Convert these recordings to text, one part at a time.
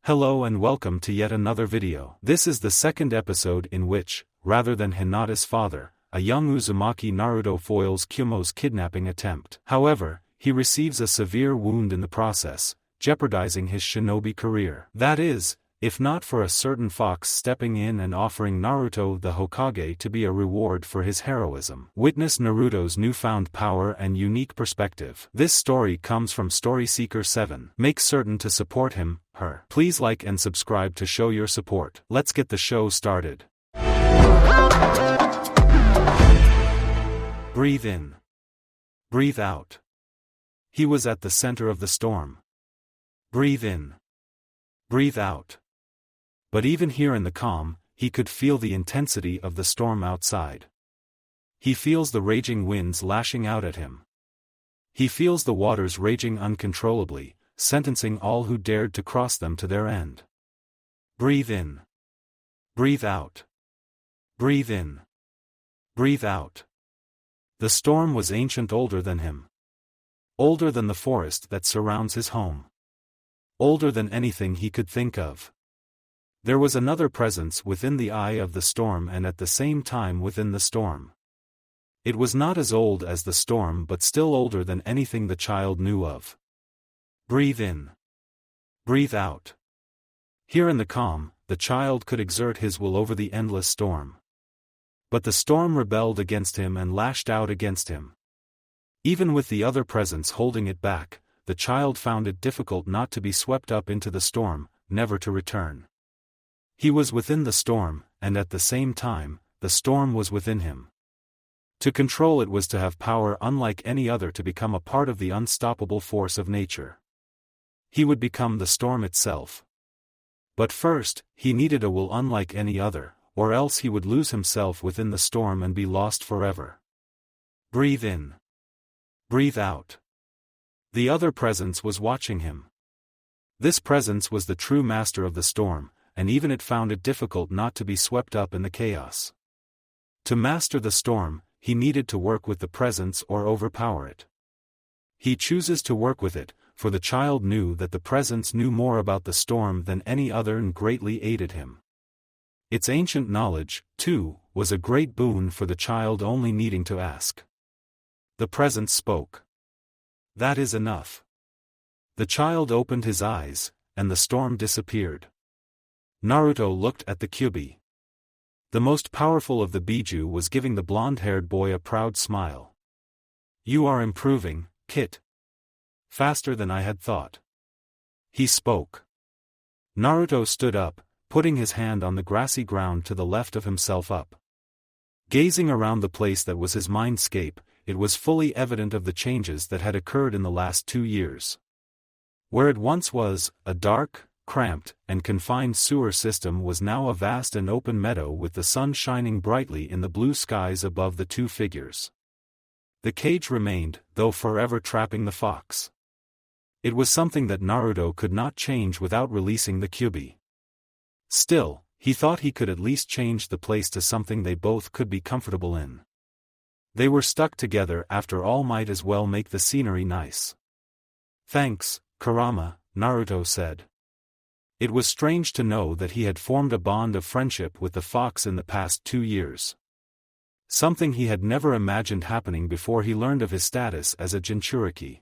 Hello and welcome to yet another video. This is the second episode in which, rather than Hinata's father, a young Uzumaki Naruto foils Kumo's kidnapping attempt. However, he receives a severe wound in the process, jeopardizing his shinobi career. That is, if not for a certain fox stepping in and offering Naruto the Hokage to be a reward for his heroism. Witness Naruto's newfound power and unique perspective. This story comes from Storyseeker7. Make certain to support him, her. Please like and subscribe to show your support. Let's get the show started. Breathe in. Breathe out. He was at the center of the storm. Breathe in. Breathe out. But even here in the calm, he could feel the intensity of the storm outside. He feels the raging winds lashing out at him. He feels the waters raging uncontrollably, sentencing all who dared to cross them to their end. Breathe in. Breathe out. Breathe in. Breathe out. The storm was ancient, older than him. Older than the forest that surrounds his home. Older than anything he could think of. There was another presence within the eye of the storm and at the same time within the storm. It was not as old as the storm but still older than anything the child knew of. Breathe in. Breathe out. Here in the calm, the child could exert his will over the endless storm. But the storm rebelled against him and lashed out against him. Even with the other presence holding it back, the child found it difficult not to be swept up into the storm, never to return. He was within the storm, and at the same time, the storm was within him. To control it was to have power unlike any other, to become a part of the unstoppable force of nature. He would become the storm itself. But first, he needed a will unlike any other, or else he would lose himself within the storm and be lost forever. Breathe in. Breathe out. The other presence was watching him. This presence was the true master of the storm, and even it found it difficult not to be swept up in the chaos. To master the storm, he needed to work with the presence or overpower it. He chooses to work with it, for the child knew that the presence knew more about the storm than any other and greatly aided him. Its ancient knowledge, too, was a great boon for the child, only needing to ask. The presence spoke. That is enough. The child opened his eyes, and the storm disappeared. Naruto looked at the Kyuubi. The most powerful of the Biju was giving the blonde-haired boy a proud smile. You are improving, Kit. Faster than I had thought. He spoke. Naruto stood up, putting his hand on the grassy ground to the left of himself up. Gazing around the place that was his mindscape, it was fully evident of the changes that had occurred in the last 2 years. Where it once was, a dark, cramped, and confined sewer system was now a vast and open meadow with the sun shining brightly in the blue skies above the two figures. The cage remained, though forever trapping the fox. It was something that Naruto could not change without releasing the Kyuubi. Still, he thought he could at least change the place to something they both could be comfortable in. They were stuck together, after all, might as well make the scenery nice. Thanks, Kurama, Naruto said. It was strange to know that he had formed a bond of friendship with the fox in the past 2 years. Something he had never imagined happening before he learned of his status as a Jinchuriki.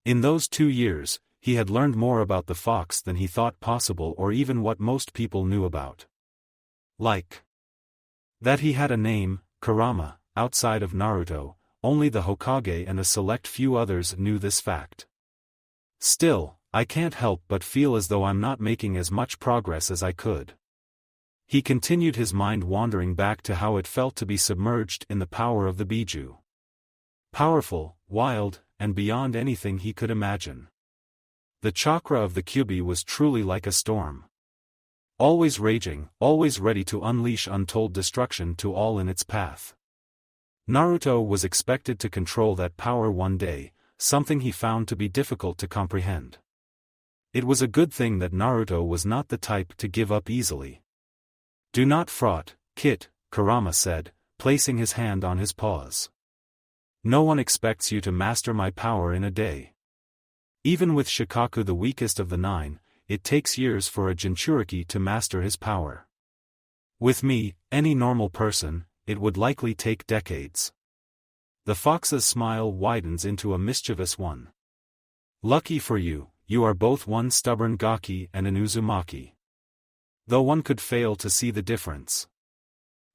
In those 2 years, he had learned more about the fox than he thought possible, or even what most people knew about. Like that he had a name, Kurama. Outside of Naruto, only the Hokage and a select few others knew this fact. Still, I can't help but feel as though I'm not making as much progress as I could. He continued, his mind wandering back to how it felt to be submerged in the power of the Biju. Powerful, wild, and beyond anything he could imagine. The chakra of the Kyuubi was truly like a storm. Always raging, always ready to unleash untold destruction to all in its path. Naruto was expected to control that power one day, something he found to be difficult to comprehend. It was a good thing that Naruto was not the type to give up easily. Do not fret, Kit, Kurama said, placing his hand on his paws. No one expects you to master my power in a day. Even with Shikaku, the weakest of the 9, it takes years for a Jinchuriki to master his power. With me, any normal person, it would likely take decades. The fox's smile widens into a mischievous one. Lucky for you, you are both one stubborn Gaki and an Uzumaki. Though one could fail to see the difference.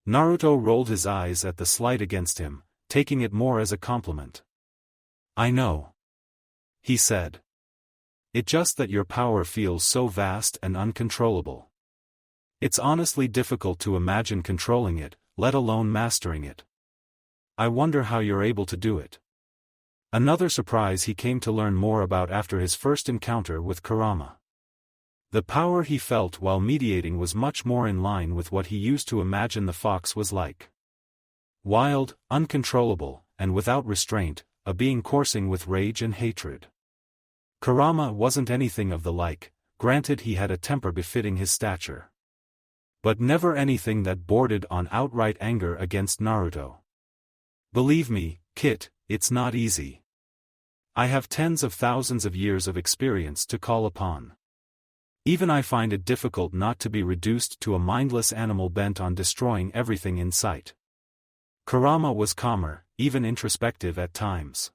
Naruto rolled his eyes at the slight against him, taking it more as a compliment. I know. He said. It's just that your power feels so vast and uncontrollable. It's honestly difficult to imagine controlling it, let alone mastering it. I wonder how you're able to do it. Another surprise he came to learn more about after his first encounter with Kurama. The power he felt while mediating was much more in line with what he used to imagine the fox was like. Wild, uncontrollable, and without restraint, a being coursing with rage and hatred. Kurama wasn't anything of the like, granted he had a temper befitting his stature. But never anything that bordered on outright anger against Naruto. Believe me, Kit, it's not easy. I have tens of thousands of years of experience to call upon. Even I find it difficult not to be reduced to a mindless animal bent on destroying everything in sight. Kurama was calmer, even introspective at times.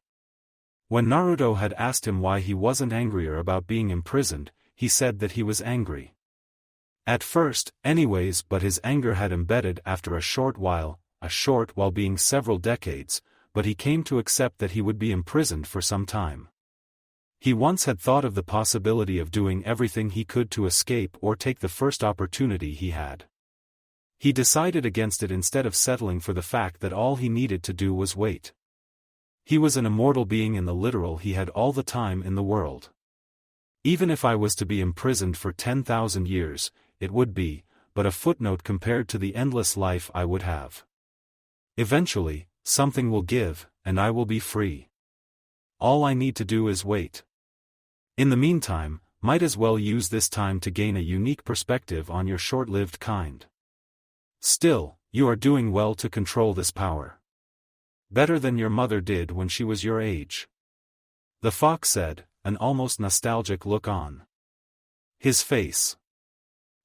When Naruto had asked him why he wasn't angrier about being imprisoned, he said that he was angry. At first, anyways, but his anger had embedded after a short while being several decades, but he came to accept that he would be imprisoned for some time. He once had thought of the possibility of doing everything he could to escape or take the first opportunity he had. He decided against it instead of settling for the fact that all he needed to do was wait. He was an immortal being in the literal, he had all the time in the world. Even if I was to be imprisoned for 10,000 years, it would be but a footnote compared to the endless life I would have. Eventually, something will give, and I will be free. All I need to do is wait. In the meantime, might as well use this time to gain a unique perspective on your short-lived kind. Still, you are doing well to control this power. Better than your mother did when she was your age. The fox said, an almost nostalgic look on his face.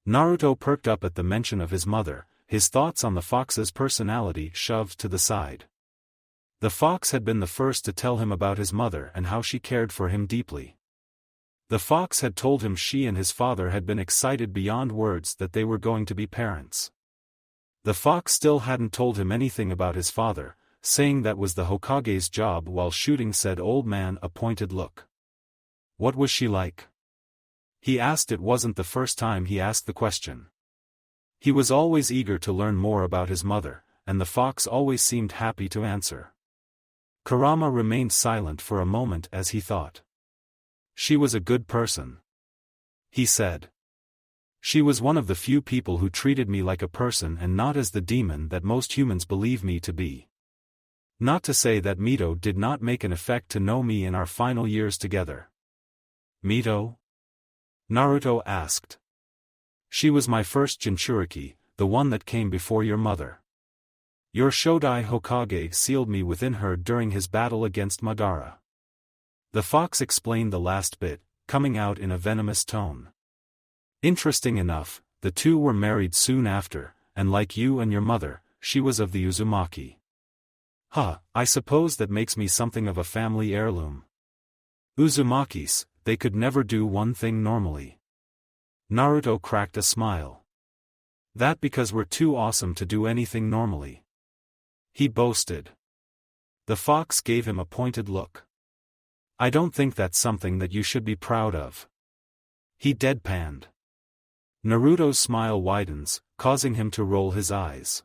Naruto perked up at the mention of his mother, his thoughts on the fox's personality shoved to the side. The fox had been the first to tell him about his mother and how she cared for him deeply. The fox had told him she and his father had been excited beyond words that they were going to be parents. The fox still hadn't told him anything about his father, saying that was the Hokage's job while shooting said old man a pointed look. What was she like? He asked. It wasn't the first time he asked the question. He was always eager to learn more about his mother, and the fox always seemed happy to answer. Kurama remained silent for a moment as he thought. She was a good person, he said. She was one of the few people who treated me like a person and not as the demon that most humans believe me to be. Not to say that Mito did not make an effect to know me in our final years together. Mito? Naruto asked. She was my first Jinchuriki, the one that came before your mother. Your Shodai Hokage sealed me within her during his battle against Madara. The fox explained the last bit, coming out in a venomous tone. Interesting enough, the two were married soon after, and like you and your mother, she was of the Uzumaki. I suppose that makes me something of a family heirloom. Uzumakis, they could never do one thing normally. Naruto cracked a smile. That because we're too awesome to do anything normally. He boasted. The fox gave him a pointed look. I don't think that's something that you should be proud of. He deadpanned. Naruto's smile widens, causing him to roll his eyes.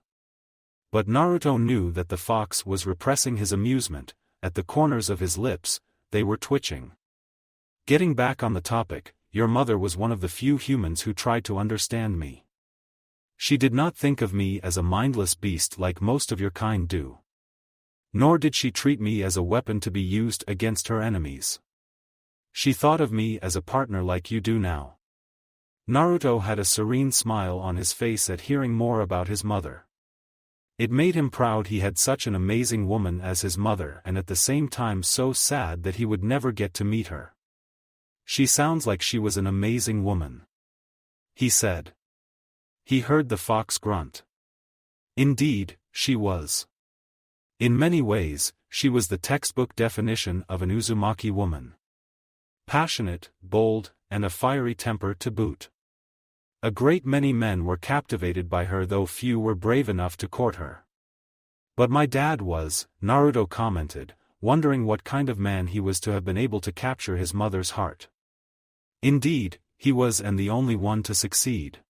But Naruto knew that the fox was repressing his amusement, at the corners of his lips, they were twitching. Getting back on the topic, your mother was one of the few humans who tried to understand me. She did not think of me as a mindless beast like most of your kind do. Nor did she treat me as a weapon to be used against her enemies. She thought of me as a partner like you do now. Naruto had a serene smile on his face at hearing more about his mother. It made him proud he had such an amazing woman as his mother and at the same time so sad that he would never get to meet her. She sounds like she was an amazing woman," he said. He heard the fox grunt. Indeed, she was. In many ways, she was the textbook definition of an Uzumaki woman. Passionate, bold, and a fiery temper to boot. A great many men were captivated by her, though few were brave enough to court her. "But my dad was," Naruto commented, wondering what kind of man he was to have been able to capture his mother's heart. "Indeed, he was, and the only one to succeed.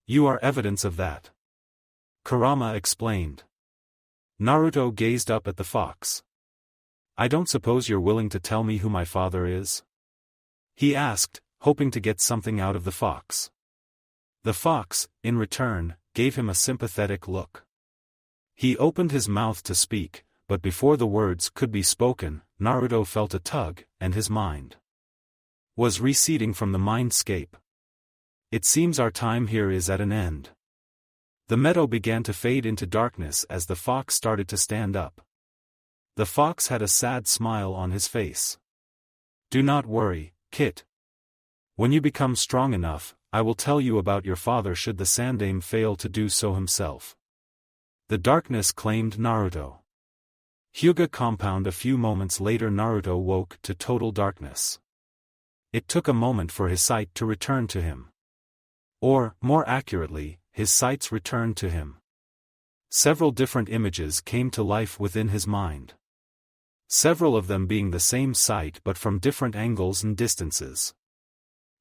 You are evidence of that," Kurama explained. Naruto gazed up at the fox. "I don't suppose you're willing to tell me who my father is?" he asked, hoping to get something out of the fox. The fox, in return, gave him a sympathetic look. He opened his mouth to speak, but before the words could be spoken, Naruto felt a tug, and his mind was receding from the mindscape. "It seems our time here is at an end." The meadow began to fade into darkness as the fox started to stand up. The fox had a sad smile on his face. "Do not worry, Kit. When you become strong enough, I will tell you about your father should the Sandaime fail to do so himself." The darkness claimed Naruto. Hyuga compound. A few moments later Naruto woke to total darkness. It took a moment for his sight to return to him. Or, more accurately, his sights returned to him. Several different images came to life within his mind. Several of them being the same sight but from different angles and distances.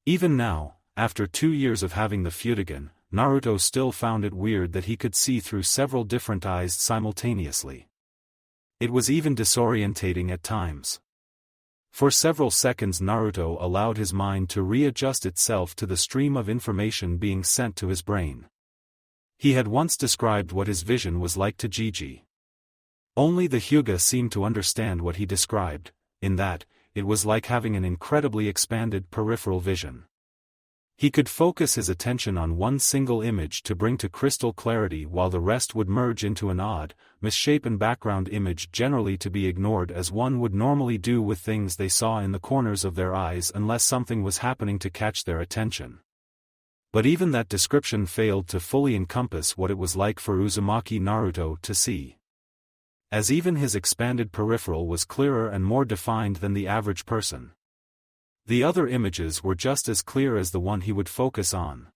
Even now, after 2 years of having the Fudogen, Naruto still found it weird that he could see through several different eyes simultaneously. It was even disorientating at times. For several seconds Naruto allowed his mind to readjust itself to the stream of information being sent to his brain. He had once described what his vision was like to Gigi. Only the Hyuga seemed to understand what he described, in that, it was like having an incredibly expanded peripheral vision. He could focus his attention on one single image to bring to crystal clarity while the rest would merge into an odd, misshapen background image generally to be ignored as one would normally do with things they saw in the corners of their eyes unless something was happening to catch their attention. But even that description failed to fully encompass what it was like for Uzumaki Naruto to see. As even his expanded peripheral was clearer and more defined than the average person. The other images were just as clear as the one he would focus on.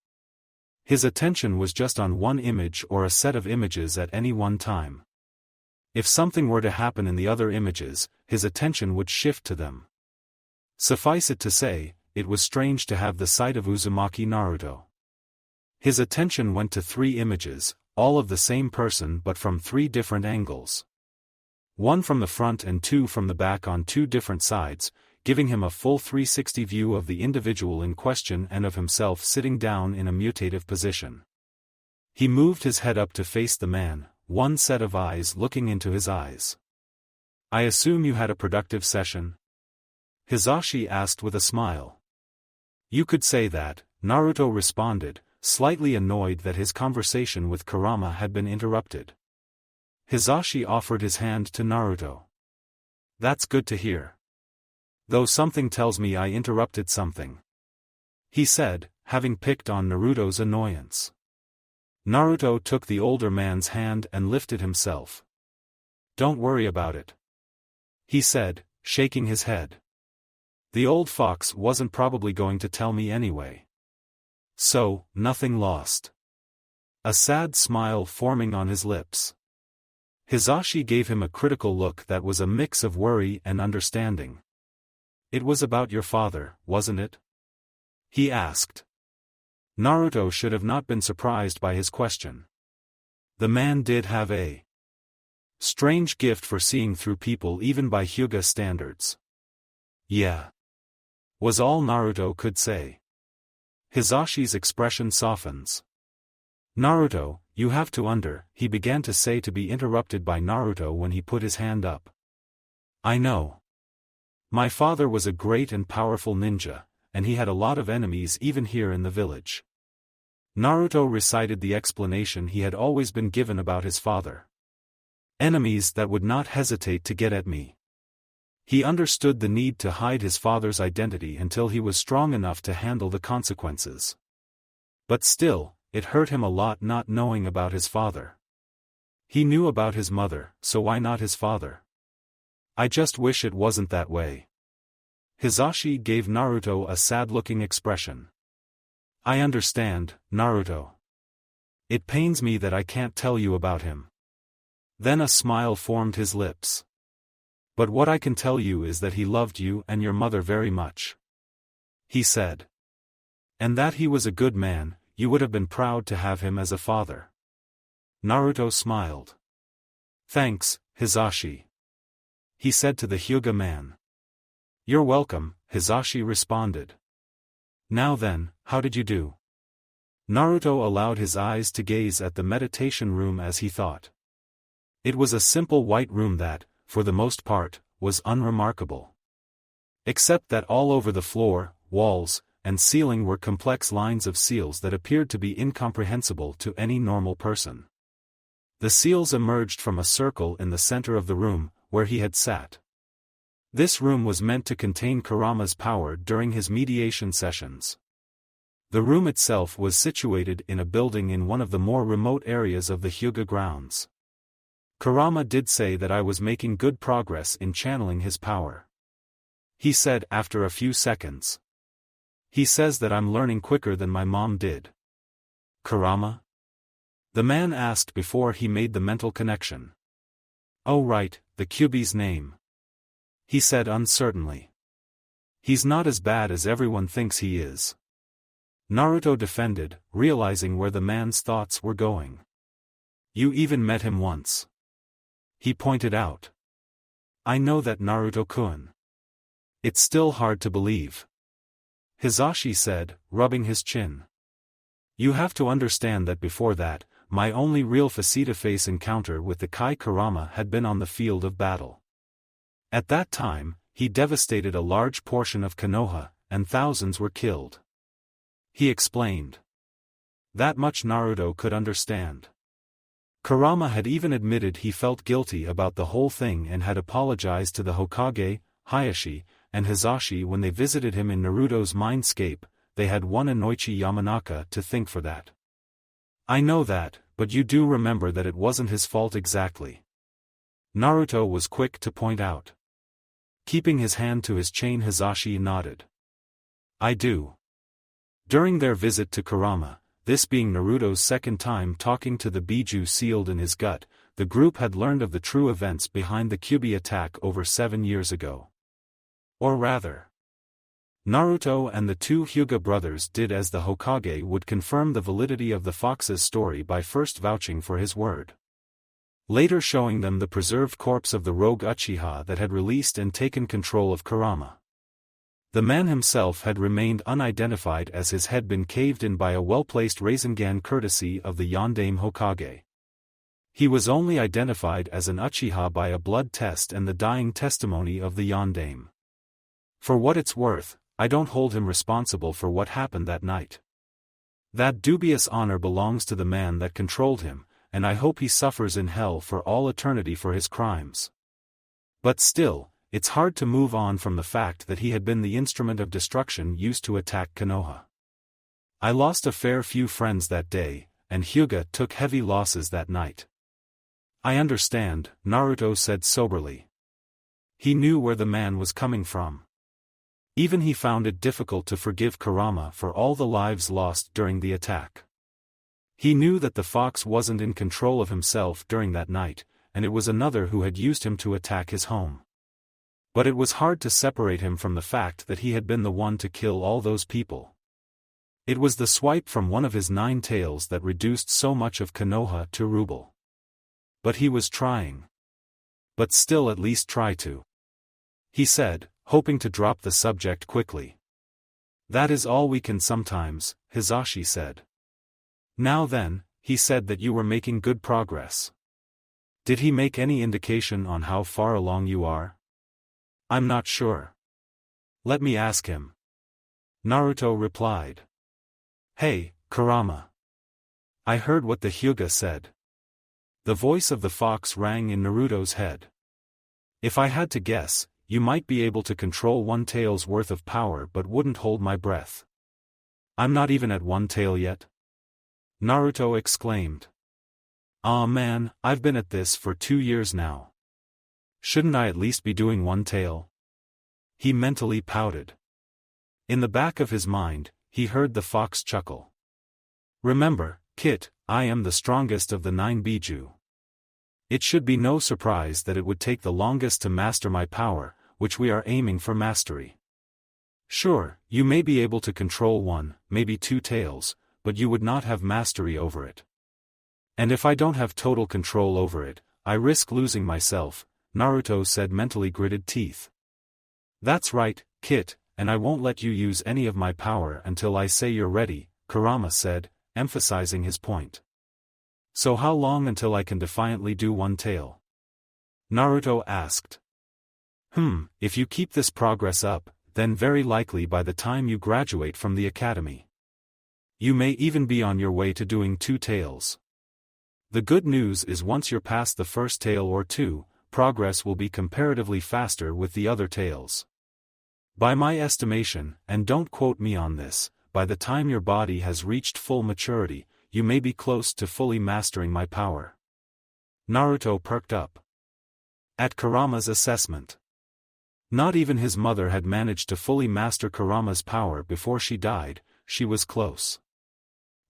His attention was just on one image or a set of images at any one time. If something were to happen in the other images, his attention would shift to them. Suffice it to say, it was strange to have the sight of Uzumaki Naruto. His attention went to 3 images, all of the same person but from 3 different angles. 1 from the front and 2 from the back on 2 different sides, giving him a full 360 view of the individual in question and of himself sitting down in a mutative position. He moved his head up to face the man, one set of eyes looking into his eyes. "I assume you had a productive session?" Hisashi asked with a smile. "You could say that," Naruto responded, slightly annoyed that his conversation with Kurama had been interrupted. Hisashi offered his hand to Naruto. "That's good to hear. Though something tells me I interrupted something," he said, having picked on Naruto's annoyance. Naruto took the older man's hand and lifted himself. "Don't worry about it," he said, shaking his head. "The old fox wasn't probably going to tell me anyway. So, nothing lost." A sad smile forming on his lips. Hisashi gave him a critical look that was a mix of worry and understanding. "It was about your father, wasn't it?" he asked. Naruto should have not been surprised by his question. The man did have a strange gift for seeing through people even by Hyuga standards. "Yeah," was all Naruto could say. Hisashi's expression softens. "Naruto, you have to he began to say to be interrupted by Naruto when he put his hand up. "I know. My father was a great and powerful ninja, and he had a lot of enemies even here in the village." Naruto recited the explanation he had always been given about his father. "Enemies that would not hesitate to get at me. He understood the need to hide his father's identity until he was strong enough to handle the consequences. But still, it hurt him a lot not knowing about his father. He knew about his mother, so why not his father? I just wish it wasn't that way. Hisashi gave Naruto a sad-looking expression. I understand, Naruto. It pains me that I can't tell you about him. Then a smile formed his lips. But what I can tell you is that he loved you and your mother very much. He said. And that he was a good man, you would have been proud to have him as a father. Naruto smiled. Thanks, Hisashi. He said to the Hyuga man. You're welcome, Hisashi responded. Now then, how did you do? Naruto allowed his eyes to gaze at the meditation room as he thought. It was a simple white room that, for the most part, was unremarkable. Except that all over the floor, walls, and ceiling were complex lines of seals that appeared to be incomprehensible to any normal person. The seals emerged from a circle in the center of the room, where he had sat. This room was meant to contain Kurama's power during his mediation sessions. The room itself was situated in a building in one of the more remote areas of the Hyuga grounds. Kurama did say that I was making good progress in channeling his power. He said after a few seconds. He says that I'm learning quicker than my mom did. Kurama? The man asked before he made the mental connection. Oh right, the Kyuubi's name. He said uncertainly. He's not as bad as everyone thinks he is. Naruto defended, realizing where the man's thoughts were going. You even met him once. He pointed out. I know that, Naruto-kun. It's still hard to believe. Hisashi said, rubbing his chin. You have to understand that before that, my only real face-to-face encounter with the Kai Kurama had been on the field of battle. At that time, he devastated a large portion of Konoha, and thousands were killed. He explained. That much Naruto could understand. Kurama had even admitted he felt guilty about the whole thing and had apologized to the Hokage, Hayashi, and Hisashi when they visited him in Naruto's mindscape. They had one Inoichi Yamanaka to thank for that. I know that, but you do remember that it wasn't his fault exactly. Naruto was quick to point out. Keeping his hand to his chain, Hisashi nodded. I do. During their visit to Kurama, this being Naruto's second time talking to the Biju sealed in his gut, the group had learned of the true events behind the Kyuubi attack over 7 years ago. Or rather, Naruto and the two Hyuga brothers did as the Hokage would confirm the validity of the fox's story by first vouching for his word. Later showing them the preserved corpse of the rogue Uchiha that had released and taken control of Kurama. The man himself had remained unidentified as his head been caved in by a well-placed Rasengan courtesy of the Yondaime Hokage. He was only identified as an Uchiha by a blood test and the dying testimony of the Yondaime. For what it's worth, I don't hold him responsible for what happened that night. That dubious honor belongs to the man that controlled him, and I hope he suffers in hell for all eternity for his crimes. But still, it's hard to move on from the fact that he had been the instrument of destruction used to attack Konoha. I lost a fair few friends that day, and Hyuga took heavy losses that night. I understand, Naruto said soberly. He knew where the man was coming from. Even he found it difficult to forgive Kurama for all the lives lost during the attack. He knew that the fox wasn't in control of himself during that night, and it was another who had used him to attack his home. But it was hard to separate him from the fact that he had been the one to kill all those people. It was the swipe from one of his 9 tails that reduced so much of Konoha to rubble. But he was trying. But still at least try to. He said, hoping to drop the subject quickly. That is all we can sometimes, Hisashi said. Now then, he said that you were making good progress. Did he make any indication on how far along you are? I'm not sure. Let me ask him. Naruto replied. Hey, Kurama. I heard what the Hyuga said. The voice of the fox rang in Naruto's head. If I had to guess, you might be able to control one tail's worth of power but wouldn't hold my breath. I'm not even at one tail yet? Naruto exclaimed. Aw man, I've been at this for 2 years now. Shouldn't I at least be doing one tail? He mentally pouted. In the back of his mind, he heard the fox chuckle. Remember, Kit, I am the strongest of the 9 Biju. It should be no surprise that it would take the longest to master my power, which we are aiming for mastery. Sure, you may be able to control 1, maybe 2 tails, but you would not have mastery over it. And if I don't have total control over it, I risk losing myself, Naruto said, mentally gritted teeth. That's right, Kit, and I won't let you use any of my power until I say you're ready, Kurama said, emphasizing his point. So how long until I can defiantly do one tail? Naruto asked. If you keep this progress up, then very likely by the time you graduate from the academy. You may even be on your way to doing 2 tails. The good news is once you're past the first tail or 2, progress will be comparatively faster with the other tails. By my estimation, and don't quote me on this, by the time your body has reached full maturity, you may be close to fully mastering my power. Naruto perked up. At Kurama's assessment. Not even his mother had managed to fully master Kurama's power before she died, she was close.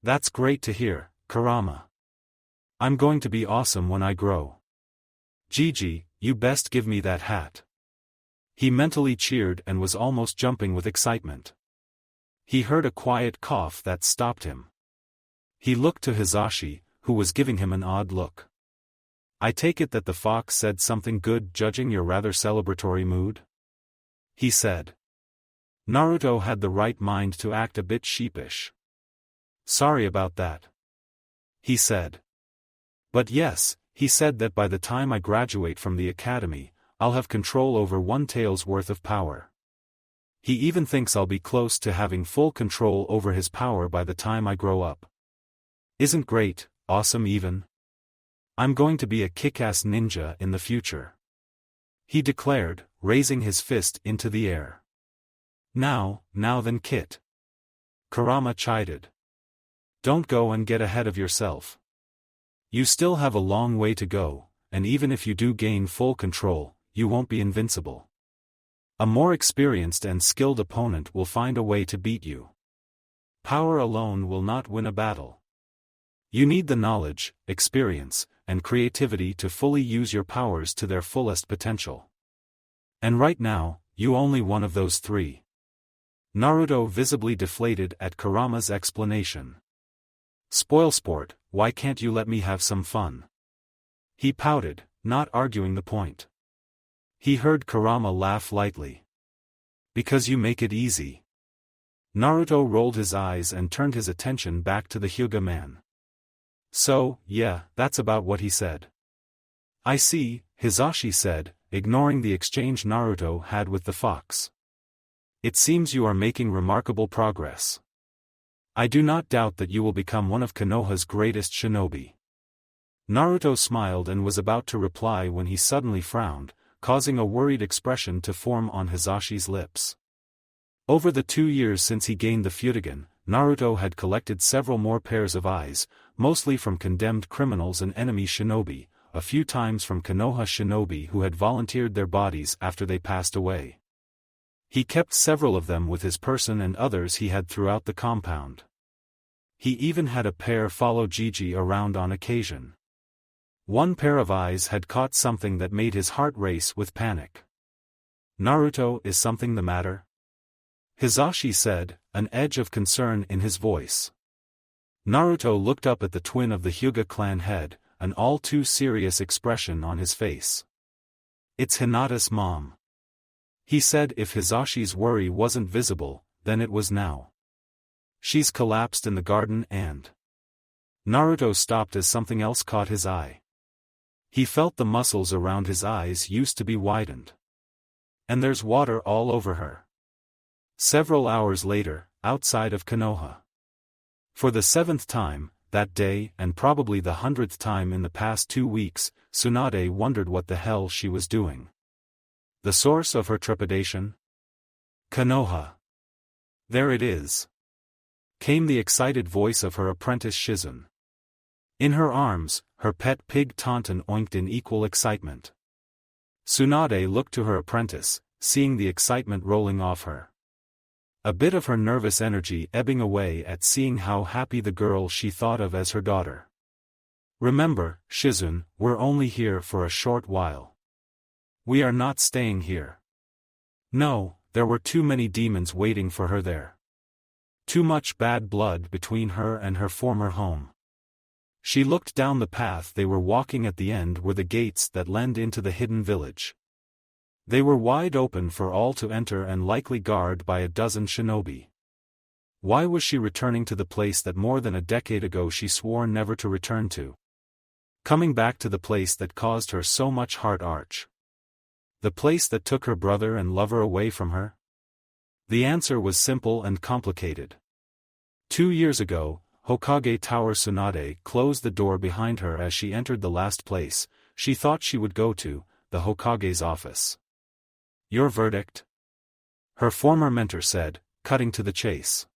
That's great to hear, Kurama. I'm going to be awesome when I grow. Gigi, you best give me that hat. He mentally cheered and was almost jumping with excitement. He heard a quiet cough that stopped him. He looked to Hisashi, who was giving him an odd look. I take it that the fox said something good judging your rather celebratory mood? He said. Naruto had the right mind to act a bit sheepish. Sorry about that. He said. But yes, he said that by the time I graduate from the academy, I'll have control over 1 tail's worth of power. He even thinks I'll be close to having full control over his power by the time I grow up. Isn't great, awesome even? I'm going to be a kick-ass ninja in the future. He declared, raising his fist into the air. Now then Kit. Kurama chided. Don't go and get ahead of yourself. You still have a long way to go, and even if you do gain full control, you won't be invincible. A more experienced and skilled opponent will find a way to beat you. Power alone will not win a battle. You need the knowledge, experience, and creativity to fully use your powers to their fullest potential. And right now, you only one of those 3. Naruto visibly deflated at Kurama's explanation. Spoilsport, why can't you let me have some fun? He pouted, not arguing the point. He heard Kurama laugh lightly. Because you make it easy. Naruto rolled his eyes and turned his attention back to the Hyuga man. So, yeah, that's about what he said. I see, Hisashi said, ignoring the exchange Naruto had with the fox. It seems you are making remarkable progress. I do not doubt that you will become one of Konoha's greatest shinobi. Naruto smiled and was about to reply when he suddenly frowned, causing a worried expression to form on Hisashi's lips. Over the 2 years since he gained the Fudogen, Naruto had collected several more pairs of eyes, mostly from condemned criminals and enemy shinobi, a few times from Konoha shinobi who had volunteered their bodies after they passed away. He kept several of them with his person and others he had throughout the compound. He even had a pair follow Gigi around on occasion. One pair of eyes had caught something that made his heart race with panic. Naruto, is something the matter? Hisashi said, an edge of concern in his voice. Naruto looked up at the twin of the Hyuga clan head, an all too serious expression on his face. It's Hinata's mom. He said if Hisashi's worry wasn't visible, then it was now. She's collapsed in the garden and... Naruto stopped as something else caught his eye. He felt the muscles around his eyes used to be widened. And there's water all over her. Several hours later, outside of Konoha. For the 7th time, that day and probably the 100th time in the past 2 weeks, Tsunade wondered what the hell she was doing. The source of her trepidation? Konoha. There it is. Came the excited voice of her apprentice Shizun. In her arms, her pet pig Tauntaun oinked in equal excitement. Tsunade looked to her apprentice, seeing the excitement rolling off her. A bit of her nervous energy ebbing away at seeing how happy the girl she thought of as her daughter. Remember, Shizun, we're only here for a short while. We are not staying here. No, there were too many demons waiting for her there. Too much bad blood between her and her former home. She looked down the path they were walking. At the end were the gates that led into the hidden village. They were wide open for all to enter and likely guarded by a dozen shinobi. Why was she returning to the place that more than a decade ago she swore never to return to? Coming back to the place that caused her so much heart-ache. The place that took her brother and lover away from her? The answer was simple and complicated. 2 years ago, Hokage Tower Tsunade closed the door behind her as she entered the last place she thought she would go to, the Hokage's office. Your verdict? Her former mentor said, cutting to the chase.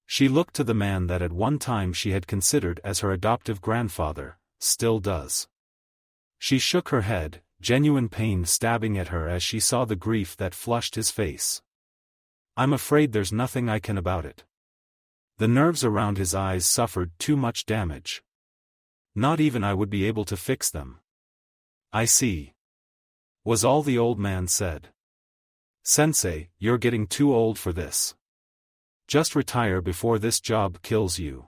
She looked to the man that at one time she had considered as her adoptive grandfather, still does. She shook her head, genuine pain stabbing at her as she saw the grief that flushed his face. I'm afraid there's nothing I can about it. The nerves around his eyes suffered too much damage. Not even I would be able to fix them. I see. Was all the old man said. Sensei, you're getting too old for this. Just retire before this job kills you.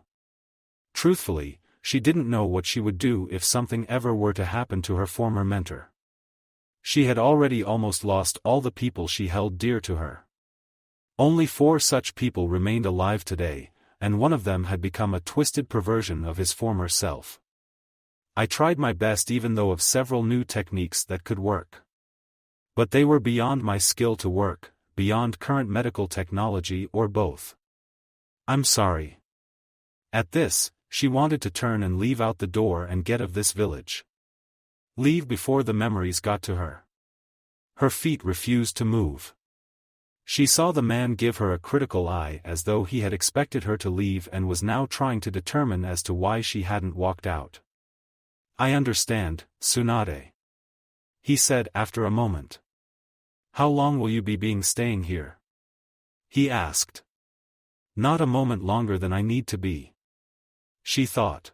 Truthfully, she didn't know what she would do if something ever were to happen to her former mentor. She had already almost lost all the people she held dear to her. Only 4 such people remained alive today, and one of them had become a twisted perversion of his former self. I tried my best even though of several new techniques that could work. But they were beyond my skill to work, beyond current medical technology or both. I'm sorry. At this, she wanted to turn and leave out the door and get of this village. Leave before the memories got to her. Her feet refused to move. She saw the man give her a critical eye as though he had expected her to leave and was now trying to determine as to why she hadn't walked out. I understand, Tsunade. He said after a moment. How long will you be staying here? He asked. Not a moment longer than I need to be. She thought.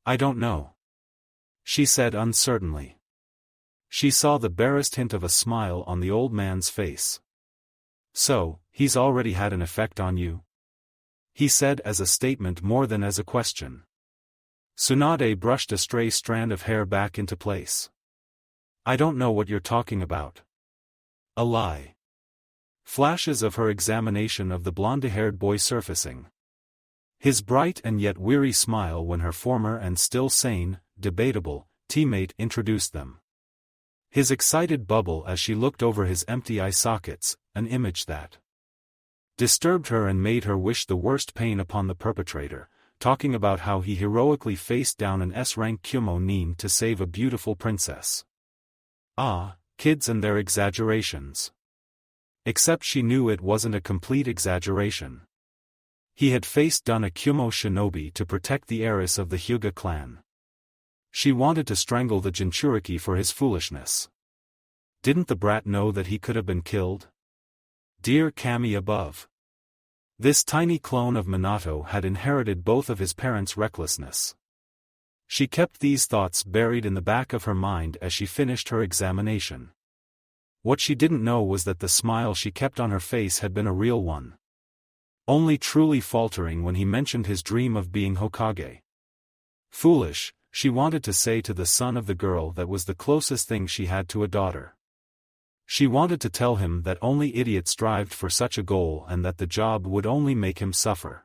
I don't know. She said uncertainly. She saw the barest hint of a smile on the old man's face. So, he's already had an effect on you? He said as a statement more than as a question. Tsunade brushed a stray strand of hair back into place. I don't know what you're talking about. A lie. Flashes of her examination of the blonde-haired boy surfacing. His bright and yet weary smile when her former and still sane, debatable, teammate introduced them. His excited bubble as she looked over his empty eye sockets, an image that disturbed her and made her wish the worst pain upon the perpetrator, talking about how he heroically faced down an S-rank Kumo nin to save a beautiful princess. Ah, kids and their exaggerations. Except she knew it wasn't a complete exaggeration. He had faced down a Kumo shinobi to protect the heiress of the Hyuga clan. She wanted to strangle the Jinchuriki for his foolishness. Didn't the brat know that he could have been killed? Dear Kami above. This tiny clone of Minato had inherited both of his parents' recklessness. She kept these thoughts buried in the back of her mind as she finished her examination. What she didn't know was that the smile she kept on her face had been a real one. Only truly faltering when he mentioned his dream of being Hokage. Foolish, she wanted to say to the son of the girl that was the closest thing she had to a daughter. She wanted to tell him that only idiots strived for such a goal and that the job would only make him suffer.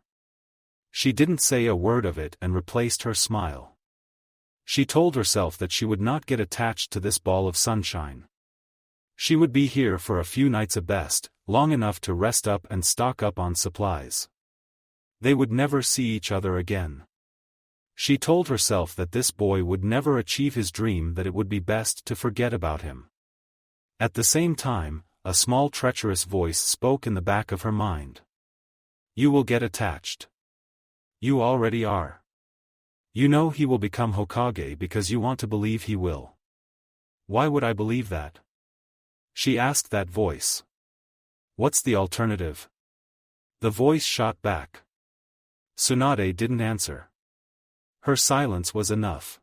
She didn't say a word of it and replaced her smile. She told herself that she would not get attached to this ball of sunshine. She would be here for a few nights at best, long enough to rest up and stock up on supplies. They would never see each other again. She told herself that this boy would never achieve his dream, that it would be best to forget about him. At the same time, a small treacherous voice spoke in the back of her mind. You will get attached. You already are. You know he will become Hokage because you want to believe he will. Why would I believe that? She asked that voice. What's the alternative? The voice shot back. Tsunade didn't answer. Her silence was enough.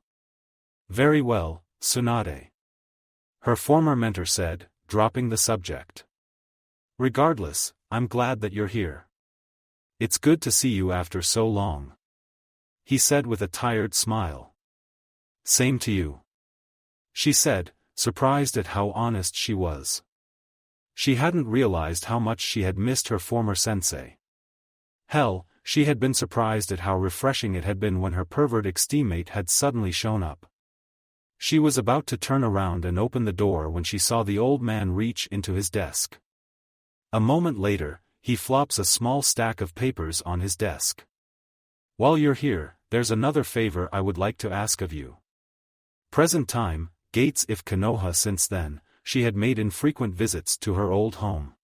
Very well, Tsunade. Her former mentor said, dropping the subject. Regardless, I'm glad that you're here. It's good to see you after so long. He said with a tired smile. Same to you. She said, surprised at how honest she was. She hadn't realized how much she had missed her former sensei. Hell, she had been surprised at how refreshing it had been when her pervert ex-teammate had suddenly shown up. She was about to turn around and open the door when she saw the old man reach into his desk. A moment later, he flops a small stack of papers on his desk. While you're here, there's another favor I would like to ask of you. Present time, Gates if Konoha. Since then, she had made infrequent visits to her old home.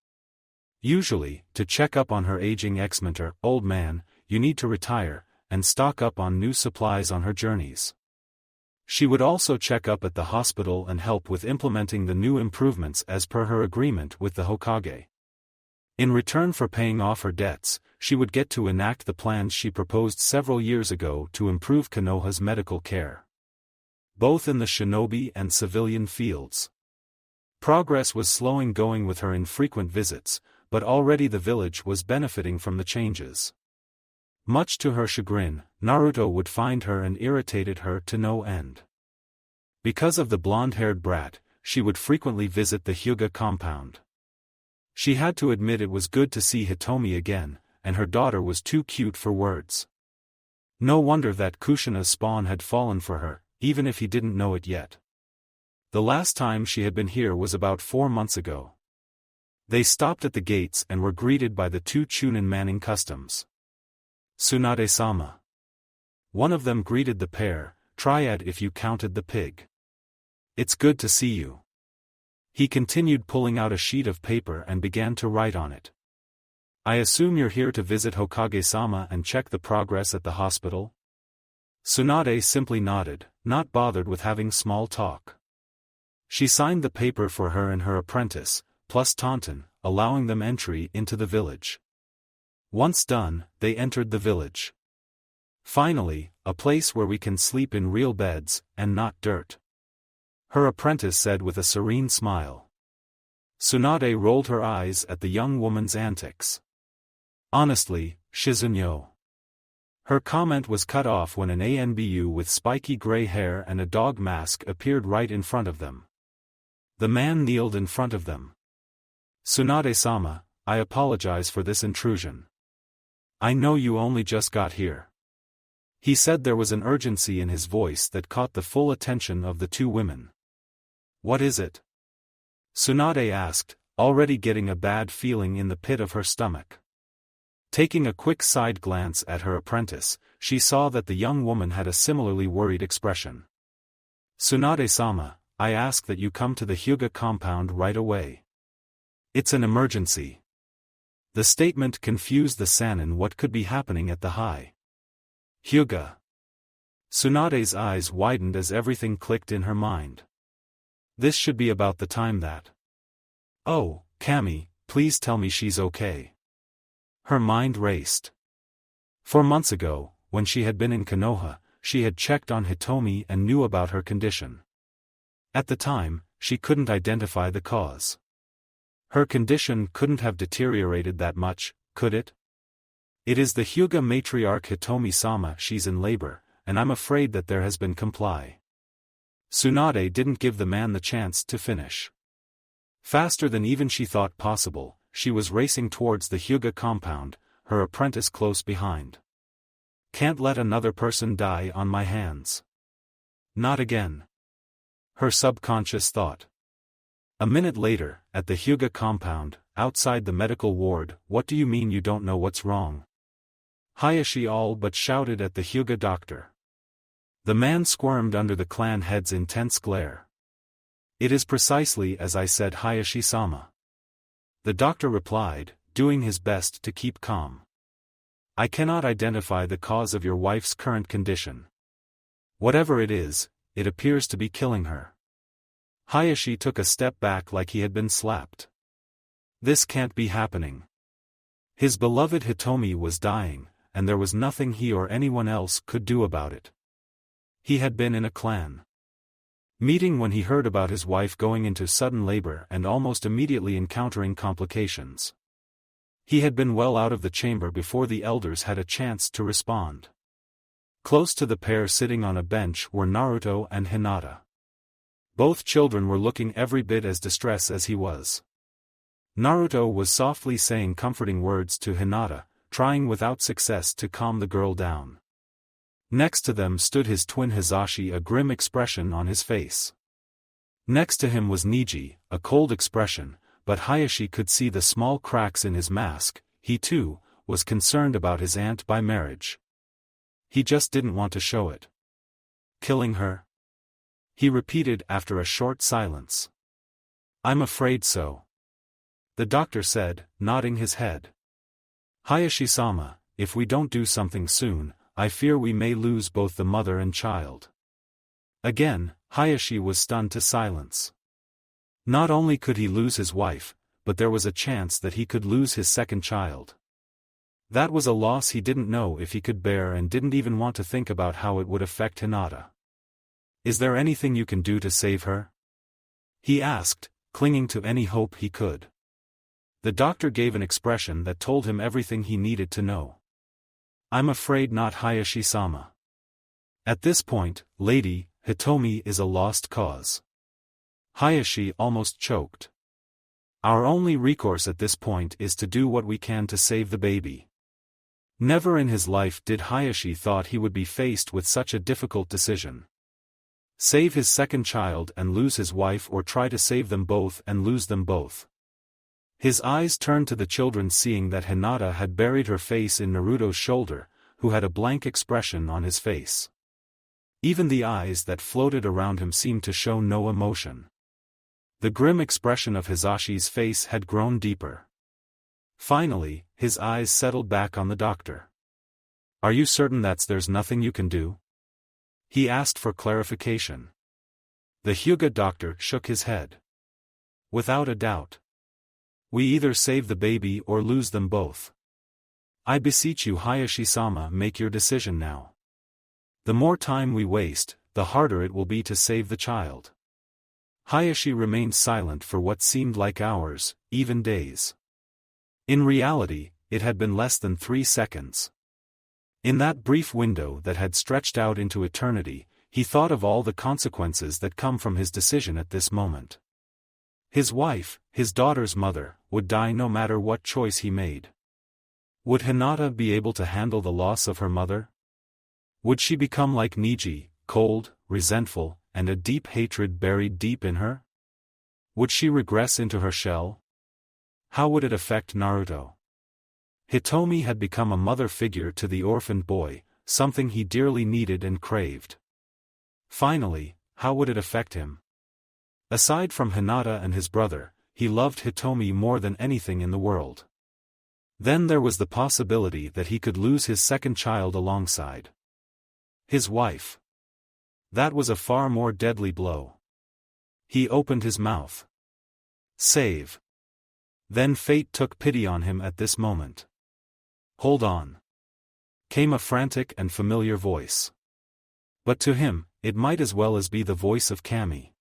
Usually, to check up on her aging ex-mentor, old man, you need to retire, and stock up on new supplies on her journeys. She would also check up at the hospital and help with implementing the new improvements as per her agreement with the Hokage. In return for paying off her debts, she would get to enact the plans she proposed several years ago to improve Konoha's medical care. Both in the shinobi and civilian fields. Progress was slowing going with her infrequent visits, but already the village was benefiting from the changes. Much to her chagrin, Naruto would find her and irritated her to no end. Because of the blonde-haired brat, she would frequently visit the Hyuga compound. She had to admit it was good to see Hitomi again, and her daughter was too cute for words. No wonder that Kushina's spawn had fallen for her, even if he didn't know it yet. The last time she had been here was about 4 months ago. They stopped at the gates and were greeted by the two Chunin manning customs. Tsunade-sama. One of them greeted the pair, triad if you counted the pig. It's good to see you. He continued pulling out a sheet of paper and began to write on it. I assume you're here to visit Hokage-sama and check the progress at the hospital? Tsunade simply nodded, not bothered with having small talk. She signed the paper for her and her apprentice, plus Taunton, allowing them entry into the village. Once done, they entered the village. Finally, a place where we can sleep in real beds, and not dirt. Her apprentice said with a serene smile. Tsunade rolled her eyes at the young woman's antics. Honestly, Shizunyo. Her comment was cut off when an ANBU with spiky gray hair and a dog mask appeared right in front of them. The man kneeled in front of them. Tsunade-sama, I apologize for this intrusion. I know you only just got here. He said there was an urgency in his voice that caught the full attention of the two women. What is it? Tsunade asked, already getting a bad feeling in the pit of her stomach. Taking a quick side glance at her apprentice, she saw that the young woman had a similarly worried expression. Tsunade-sama, I ask that you come to the Hyuga compound right away. It's an emergency. The statement confused the Sannin what could be happening at the high. Hyuga. Tsunade's eyes widened as everything clicked in her mind. This should be about the time that. Oh, Kami, please tell me she's okay. Her mind raced. 4 months ago, when she had been in Konoha, she had checked on Hitomi and knew about her condition. At the time, she couldn't identify the cause. Her condition couldn't have deteriorated that much, could it? It is the Hyuga matriarch Hitomi-sama. She's in labor, and I'm afraid that there has been comply. Tsunade didn't give the man the chance to finish. Faster than even she thought possible, she was racing towards the Hyuga compound, her apprentice close behind. Can't let another person die on my hands. Not again. Her subconscious thought. A minute later, at the Hyuga compound, outside the medical ward, what do you mean you don't know what's wrong? Hayashi all but shouted at the Hyuga doctor. The man squirmed under the clan head's intense glare. It is precisely as I said, Hayashi-sama. The doctor replied, doing his best to keep calm. I cannot identify the cause of your wife's current condition. Whatever it is, it appears to be killing her. Hayashi took a step back like he had been slapped. This can't be happening. His beloved Hitomi was dying, and there was nothing he or anyone else could do about it. He had been in a clan meeting when he heard about his wife going into sudden labor and almost immediately encountering complications. He had been well out of the chamber before the elders had a chance to respond. Close to the pair sitting on a bench were Naruto and Hinata. Both children were looking every bit as distressed as he was. Naruto was softly saying comforting words to Hinata, trying without success to calm the girl down. Next to them stood his twin Hisashi, a grim expression on his face. Next to him was Niji, a cold expression, but Hayashi could see the small cracks in his mask. He too was concerned about his aunt by marriage. He just didn't want to show it. Killing her? He repeated after a short silence. I'm afraid so. The doctor said, nodding his head. Hayashi-sama, if we don't do something soon, I fear we may lose both the mother and child. Again, Hayashi was stunned to silence. Not only could he lose his wife, but there was a chance that he could lose his second child. That was a loss he didn't know if he could bear and didn't even want to think about how it would affect Hinata. Is there anything you can do to save her? He asked, clinging to any hope he could. The doctor gave an expression that told him everything he needed to know. I'm afraid not, Hayashi-sama. At this point, Lady Hitomi is a lost cause. Hayashi almost choked. Our only recourse at this point is to do what we can to save the baby. Never in his life did Hayashi thought he would be faced with such a difficult decision. Save his second child and lose his wife, or try to save them both and lose them both. His eyes turned to the children, seeing that Hinata had buried her face in Naruto's shoulder, who had a blank expression on his face. Even the eyes that floated around him seemed to show no emotion. The grim expression of Hisashi's face had grown deeper. Finally, his eyes settled back on the doctor. Are you certain that there's nothing you can do? He asked for clarification. The Hyuga doctor shook his head. Without a doubt. We either save the baby or lose them both. I beseech you, Hayashi-sama, make your decision now. The more time we waste, the harder it will be to save the child. Hayashi remained silent for what seemed like hours, even days. In reality, it had been less than 3 seconds. In that brief window that had stretched out into eternity, he thought of all the consequences that come from his decision at this moment. His wife, his daughter's mother, would die no matter what choice he made. Would Hinata be able to handle the loss of her mother? Would she become like Niji, cold, resentful, and a deep hatred buried deep in her? Would she regress into her shell? How would it affect Naruto? Hitomi had become a mother figure to the orphaned boy, something he dearly needed and craved. Finally, how would it affect him? Aside from Hinata and his brother, he loved Hitomi more than anything in the world. Then there was the possibility that he could lose his second child alongside his wife. That was a far more deadly blow. He opened his mouth. Save. Then fate took pity on him at this moment. Hold on. Came a frantic and familiar voice. But to him, it might as well as be the voice of Kami.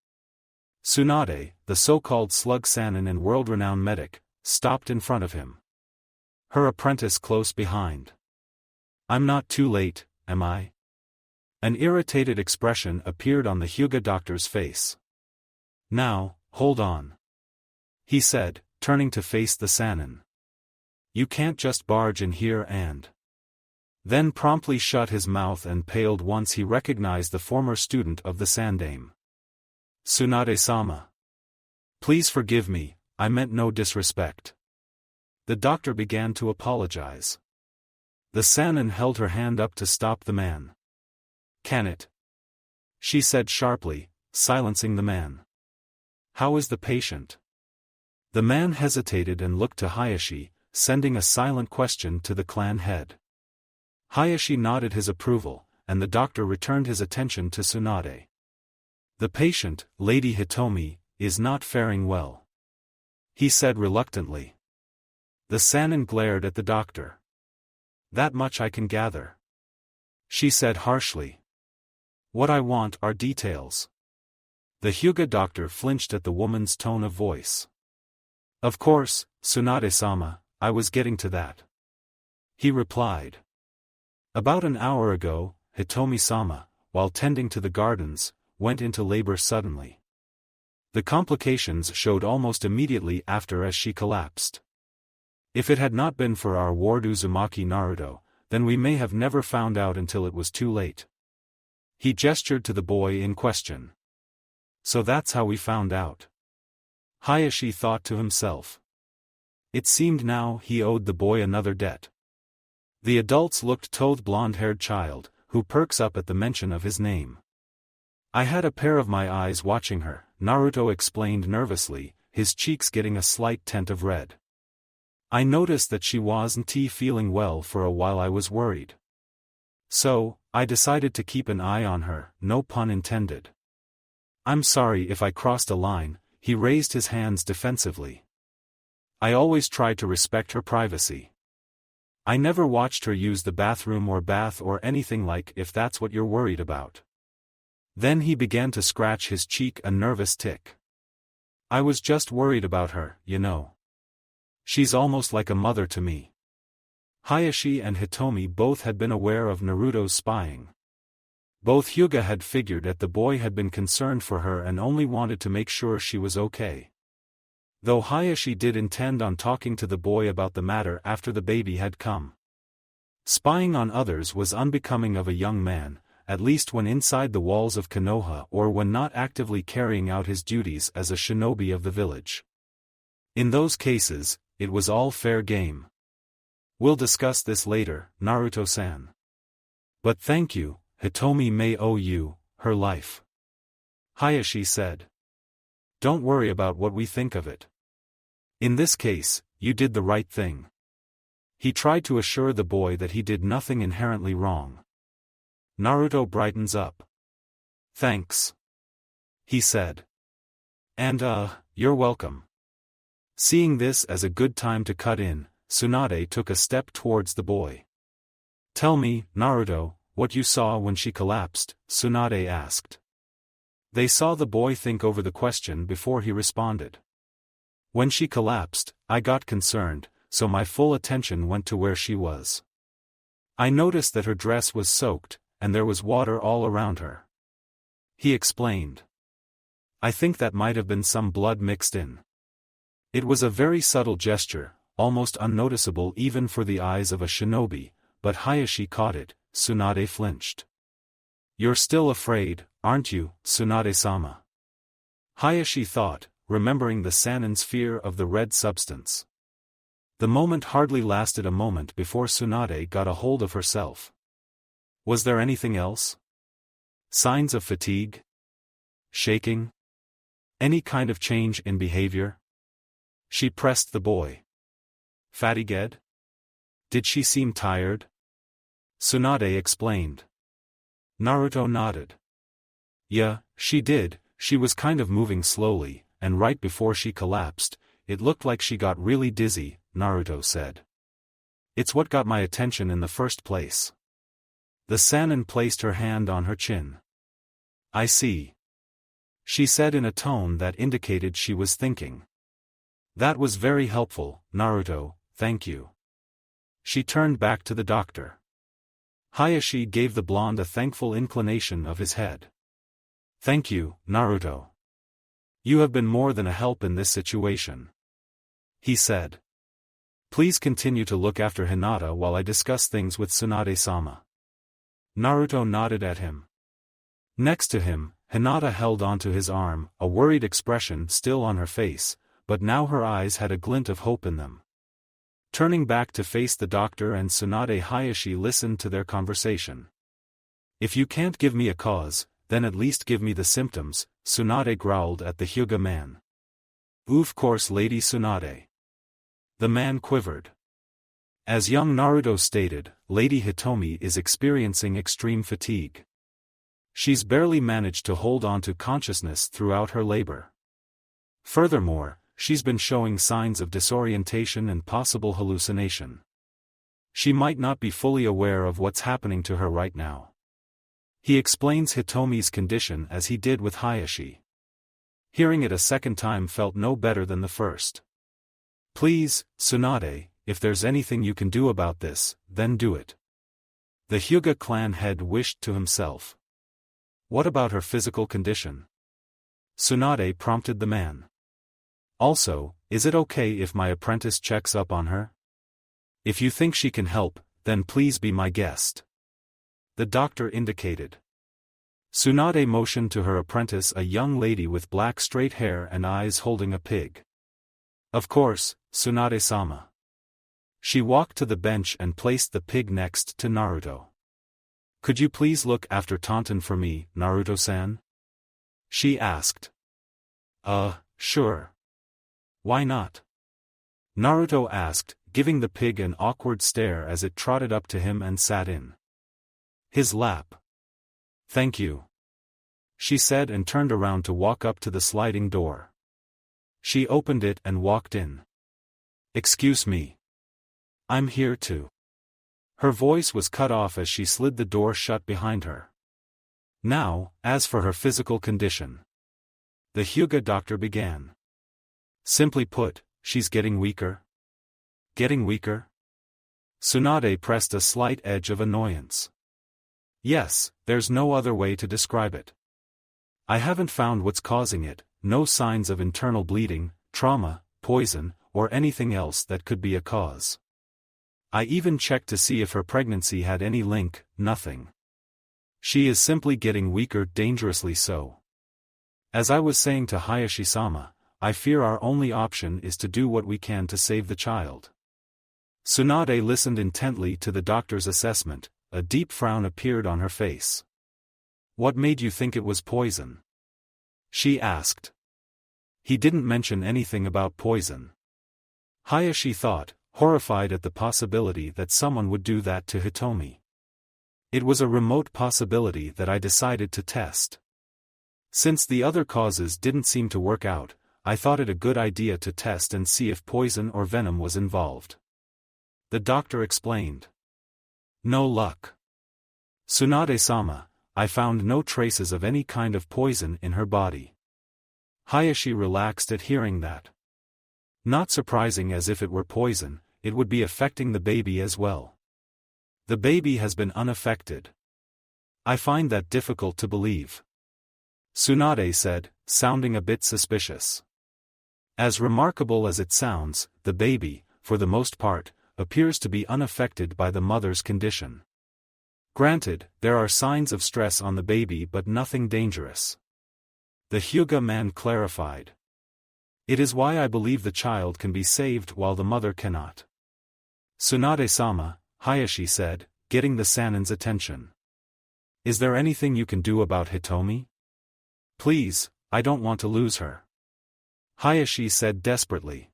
Tsunade, the so-called slug Sannin and world-renowned medic, stopped in front of him. Her apprentice close behind. I'm not too late, am I? An irritated expression appeared on the Hyuga doctor's face. Now, hold on. He said, turning to face the Sannin. You can't just barge in here and... Then promptly shut his mouth and paled once he recognized the former student of the Sandame. Tsunade-sama. Please forgive me, I meant no disrespect. The doctor began to apologize. The Sannin held her hand up to stop the man. Can it? She said sharply, silencing the man. How is the patient? The man hesitated and looked to Hayashi, sending a silent question to the clan head. Hayashi nodded his approval, and the doctor returned his attention to Tsunade. The patient, Lady Hitomi, is not faring well, he said reluctantly. The Sannin glared at the doctor. That much I can gather, she said harshly. What I want are details. The Hyuga doctor flinched at the woman's tone of voice. Of course, Tsunade-sama, I was getting to that, he replied. About an hour ago, Hitomi-sama, while tending to the gardens, went into labor suddenly. The complications showed almost immediately after as she collapsed. If it had not been for our ward Uzumaki Naruto, then we may have never found out until it was too late. He gestured to the boy in question. So that's how we found out. Hayashi thought to himself. It seemed now he owed the boy another debt. The adults looked toward the blonde-haired child, who perks up at the mention of his name. I had a pair of my eyes watching her, Naruto explained nervously, his cheeks getting a slight tint of red. I noticed that she wasn't feeling well for a while. I was worried. So, I decided to keep an eye on her, no pun intended. I'm sorry if I crossed a line, he raised his hands defensively. I always tried to respect her privacy. I never watched her use the bathroom or bath or anything like if that's what you're worried about. Then he began to scratch his cheek, a nervous tick. I was just worried about her, you know. She's almost like a mother to me. Hayashi and Hitomi both had been aware of Naruto's spying. Both Hyuga had figured that the boy had been concerned for her and only wanted to make sure she was okay. Though Hayashi did intend on talking to the boy about the matter after the baby had come. Spying on others was unbecoming of a young man, at least when inside the walls of Konoha or when not actively carrying out his duties as a shinobi of the village. In those cases, it was all fair game. We'll discuss this later, Naruto-san. But thank you, Hitomi may owe you her life, Hayashi said. Don't worry about what we think of it. In this case, you did the right thing. He tried to assure the boy that he did nothing inherently wrong. Naruto brightens up. Thanks, he said. And you're welcome. Seeing this as a good time to cut in, Tsunade took a step towards the boy. Tell me, Naruto, what you saw when she collapsed, Tsunade asked. They saw the boy think over the question before he responded. When she collapsed, I got concerned, so my full attention went to where she was. I noticed that her dress was soaked, and there was water all around her. He explained. I think that might have been some blood mixed in. It was a very subtle gesture, almost unnoticeable even for the eyes of a shinobi, but Hayashi caught it. Tsunade flinched. You're still afraid, aren't you, Tsunade-sama? Hayashi thought, remembering the Sannin's fear of the red substance. The moment hardly lasted a moment before Tsunade got a hold of herself. Was there anything else? Signs of fatigue? Shaking? Any kind of change in behavior? She pressed the boy. Fatigued? Did she seem tired? Tsunade explained. Naruto nodded. Yeah, she did, she was kind of moving slowly, and right before she collapsed, it looked like she got really dizzy, Naruto said. It's what got my attention in the first place. The Sannin placed her hand on her chin. I see, she said in a tone that indicated she was thinking. That was very helpful, Naruto, thank you. She turned back to the doctor. Hayashi gave the blonde a thankful inclination of his head. Thank you, Naruto. You have been more than a help in this situation, he said. Please continue to look after Hinata while I discuss things with Tsunade-sama. Naruto nodded at him. Next to him, Hinata held onto his arm, a worried expression still on her face, but now her eyes had a glint of hope in them. Turning back to face the doctor and Tsunade, Hayashi listened to their conversation. If you can't give me a cause, then at least give me the symptoms, Tsunade growled at the Hyuga man. Of course, Lady Tsunade. The man quivered. As young Naruto stated, Lady Hitomi is experiencing extreme fatigue. She's barely managed to hold on to consciousness throughout her labor. Furthermore, she's been showing signs of disorientation and possible hallucination. She might not be fully aware of what's happening to her right now. He explains Hitomi's condition as he did with Hayashi. Hearing it a second time felt no better than the first. Please, Tsunade, if there's anything you can do about this, then do it. The Hyuga clan head wished to himself. What about her physical condition? Tsunade prompted the man. Also, is it okay if my apprentice checks up on her? If you think she can help, then please be my guest. The doctor indicated. Tsunade motioned to her apprentice, a young lady with black straight hair and eyes holding a pig. Of course, Tsunade-sama. She walked to the bench and placed the pig next to Naruto. Could you please look after Taunton for me, Naruto-san? She asked. Sure. Why not? Naruto asked, giving the pig an awkward stare as it trotted up to him and sat in his lap. Thank you, she said and turned around to walk up to the sliding door. She opened it and walked in. Excuse me. I'm here too. Her voice was cut off as she slid the door shut behind her. Now, as for her physical condition, the Hyuga doctor began. Simply put, she's getting weaker. Getting weaker? Tsunade pressed a slight edge of annoyance. Yes, there's no other way to describe it. I haven't found what's causing it, no signs of internal bleeding, trauma, poison, or anything else that could be a cause. I even checked to see if her pregnancy had any link, nothing. She is simply getting weaker, dangerously so. As I was saying to Hayashi-sama, I fear our only option is to do what we can to save the child. Tsunade listened intently to the doctor's assessment, a deep frown appeared on her face. What made you think it was poison? She asked. He didn't mention anything about poison. Hayashi thought, horrified at the possibility that someone would do that to Hitomi. It was a remote possibility that I decided to test. Since the other causes didn't seem to work out, I thought it a good idea to test and see if poison or venom was involved. The doctor explained. No luck. Tsunade-sama, I found no traces of any kind of poison in her body. Hayashi relaxed at hearing that. Not surprising, as if it were poison, it would be affecting the baby as well. The baby has been unaffected. I find that difficult to believe. Tsunade said, sounding a bit suspicious. As remarkable as it sounds, the baby, for the most part, appears to be unaffected by the mother's condition. Granted, there are signs of stress on the baby but nothing dangerous. The Hyuga man clarified. It is why I believe the child can be saved while the mother cannot. Tsunade-sama, Hayashi said, getting the Sanin's attention. Is there anything you can do about Hitomi? Please, I don't want to lose her. Hayashi said desperately.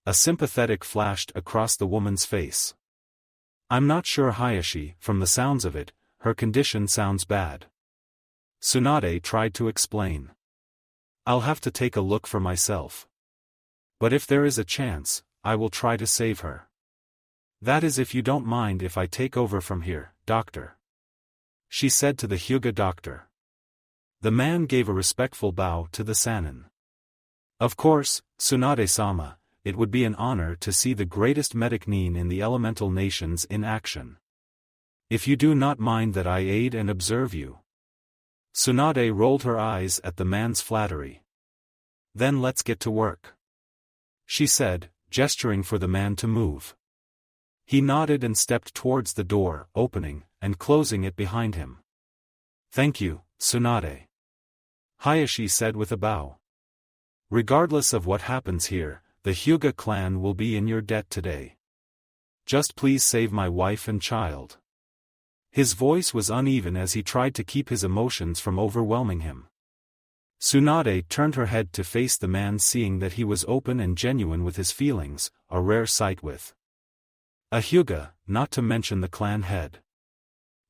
A sympathetic flashed across the woman's face. I'm not sure, Hayashi, from the sounds of it, her condition sounds bad. Tsunade tried to explain. I'll have to take a look for myself. But if there is a chance, I will try to save her. That is, if you don't mind if I take over from here, doctor. She said to the Hyuga doctor. The man gave a respectful bow to the Sanin. Of course, Tsunade-sama, it would be an honor to see the greatest medic nin in the elemental nations in action. If you do not mind that I aid and observe you. Tsunade rolled her eyes at the man's flattery. Then let's get to work, she said, gesturing for the man to move. He nodded and stepped towards the door, opening and closing it behind him. Thank you, Tsunade, Hayashi said with a bow. Regardless of what happens here, the Hyuga clan will be in your debt today. Just please save my wife and child. His voice was uneven as he tried to keep his emotions from overwhelming him. Tsunade turned her head to face the man, seeing that he was open and genuine with his feelings, a rare sight with a Hyuga, not to mention the clan head.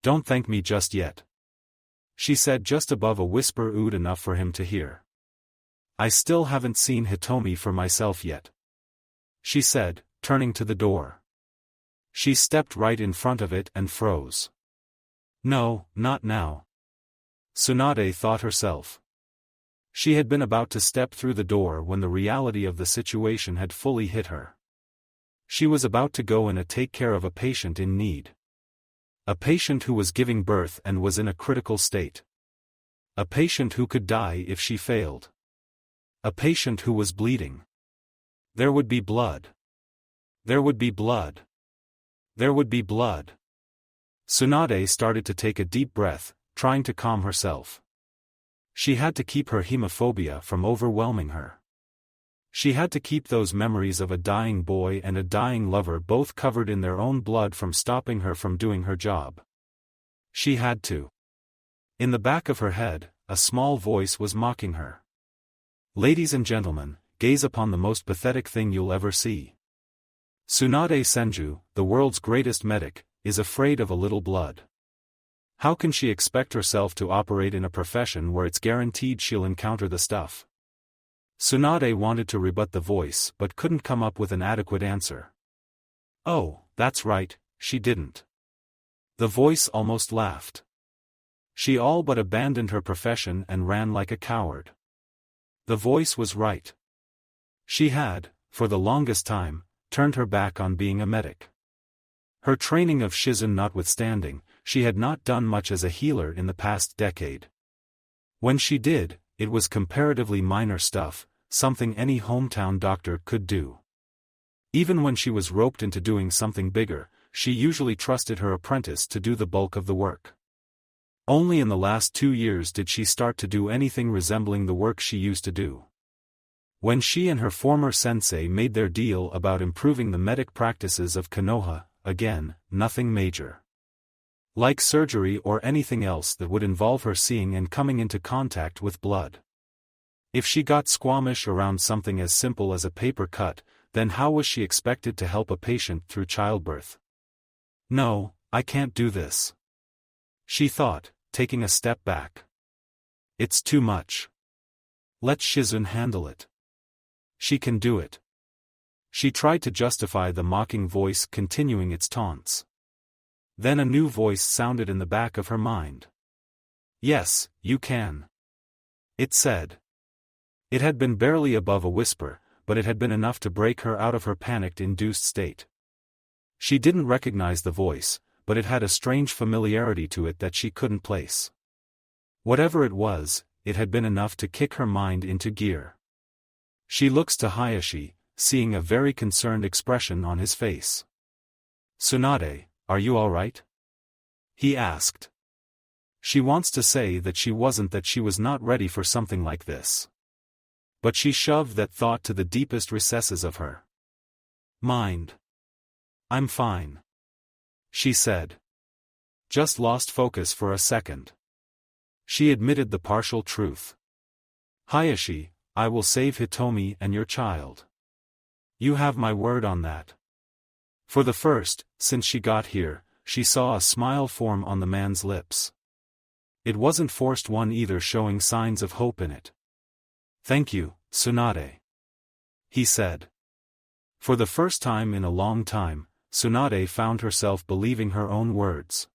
"Don't thank me just yet," she said, just above a whisper, ood enough for him to hear. "I still haven't seen Hitomi for myself yet," she said, turning to the door. She stepped right in front of it and froze. No, not now. Tsunade thought herself. She had been about to step through the door when the reality of the situation had fully hit her. She was about to go in and take care of a patient in need. A patient who was giving birth and was in a critical state. A patient who could die if she failed. A patient who was bleeding. There would be blood. There would be blood. There would be blood. Tsunade started to take a deep breath, trying to calm herself. She had to keep her hemophobia from overwhelming her. She had to keep those memories of a dying boy and a dying lover both covered in their own blood from stopping her from doing her job. She had to. In the back of her head, a small voice was mocking her. "Ladies and gentlemen, gaze upon the most pathetic thing you'll ever see. Tsunade Senju, the world's greatest medic, is afraid of a little blood. How can she expect herself to operate in a profession where it's guaranteed she'll encounter the stuff?" Tsunade wanted to rebut the voice but couldn't come up with an adequate answer. "Oh, that's right, she didn't." The voice almost laughed. She all but abandoned her profession and ran like a coward. The voice was right. She had, for the longest time, turned her back on being a medic. Her training of Shizun notwithstanding, she had not done much as a healer in the past decade. When she did, it was comparatively minor stuff, something any hometown doctor could do. Even when she was roped into doing something bigger, she usually trusted her apprentice to do the bulk of the work. Only in the last 2 years did she start to do anything resembling the work she used to do. When she and her former sensei made their deal about improving the medic practices of Konoha, again, nothing major. Like surgery or anything else that would involve her seeing and coming into contact with blood. If she got squeamish around something as simple as a paper cut, then how was she expected to help a patient through childbirth? "No, I can't do this," she thought, taking a step back. "It's too much. Let Shizun handle it. She can do it." She tried to justify the mocking voice continuing its taunts. Then a new voice sounded in the back of her mind. "Yes, you can," it said. It had been barely above a whisper, but it had been enough to break her out of her panic-induced state. She didn't recognize the voice, but it had a strange familiarity to it that she couldn't place. Whatever it was, it had been enough to kick her mind into gear. She looks to Hayashi, seeing a very concerned expression on his face. "Tsunade, are you all right?" he asked. She wants to say that she wasn't, that she was not ready for something like this. But she shoved that thought to the deepest recesses of her mind. "I'm fine," she said. Just lost focus for a second. She admitted the partial truth. "Hayashi, I will save Hitomi and your child. You have my word on that." For the first, since she got here, she saw a smile form on the man's lips. It wasn't forced one either, showing signs of hope in it. "Thank you, Tsunade," he said. For the first time in a long time, Tsunade found herself believing her own words.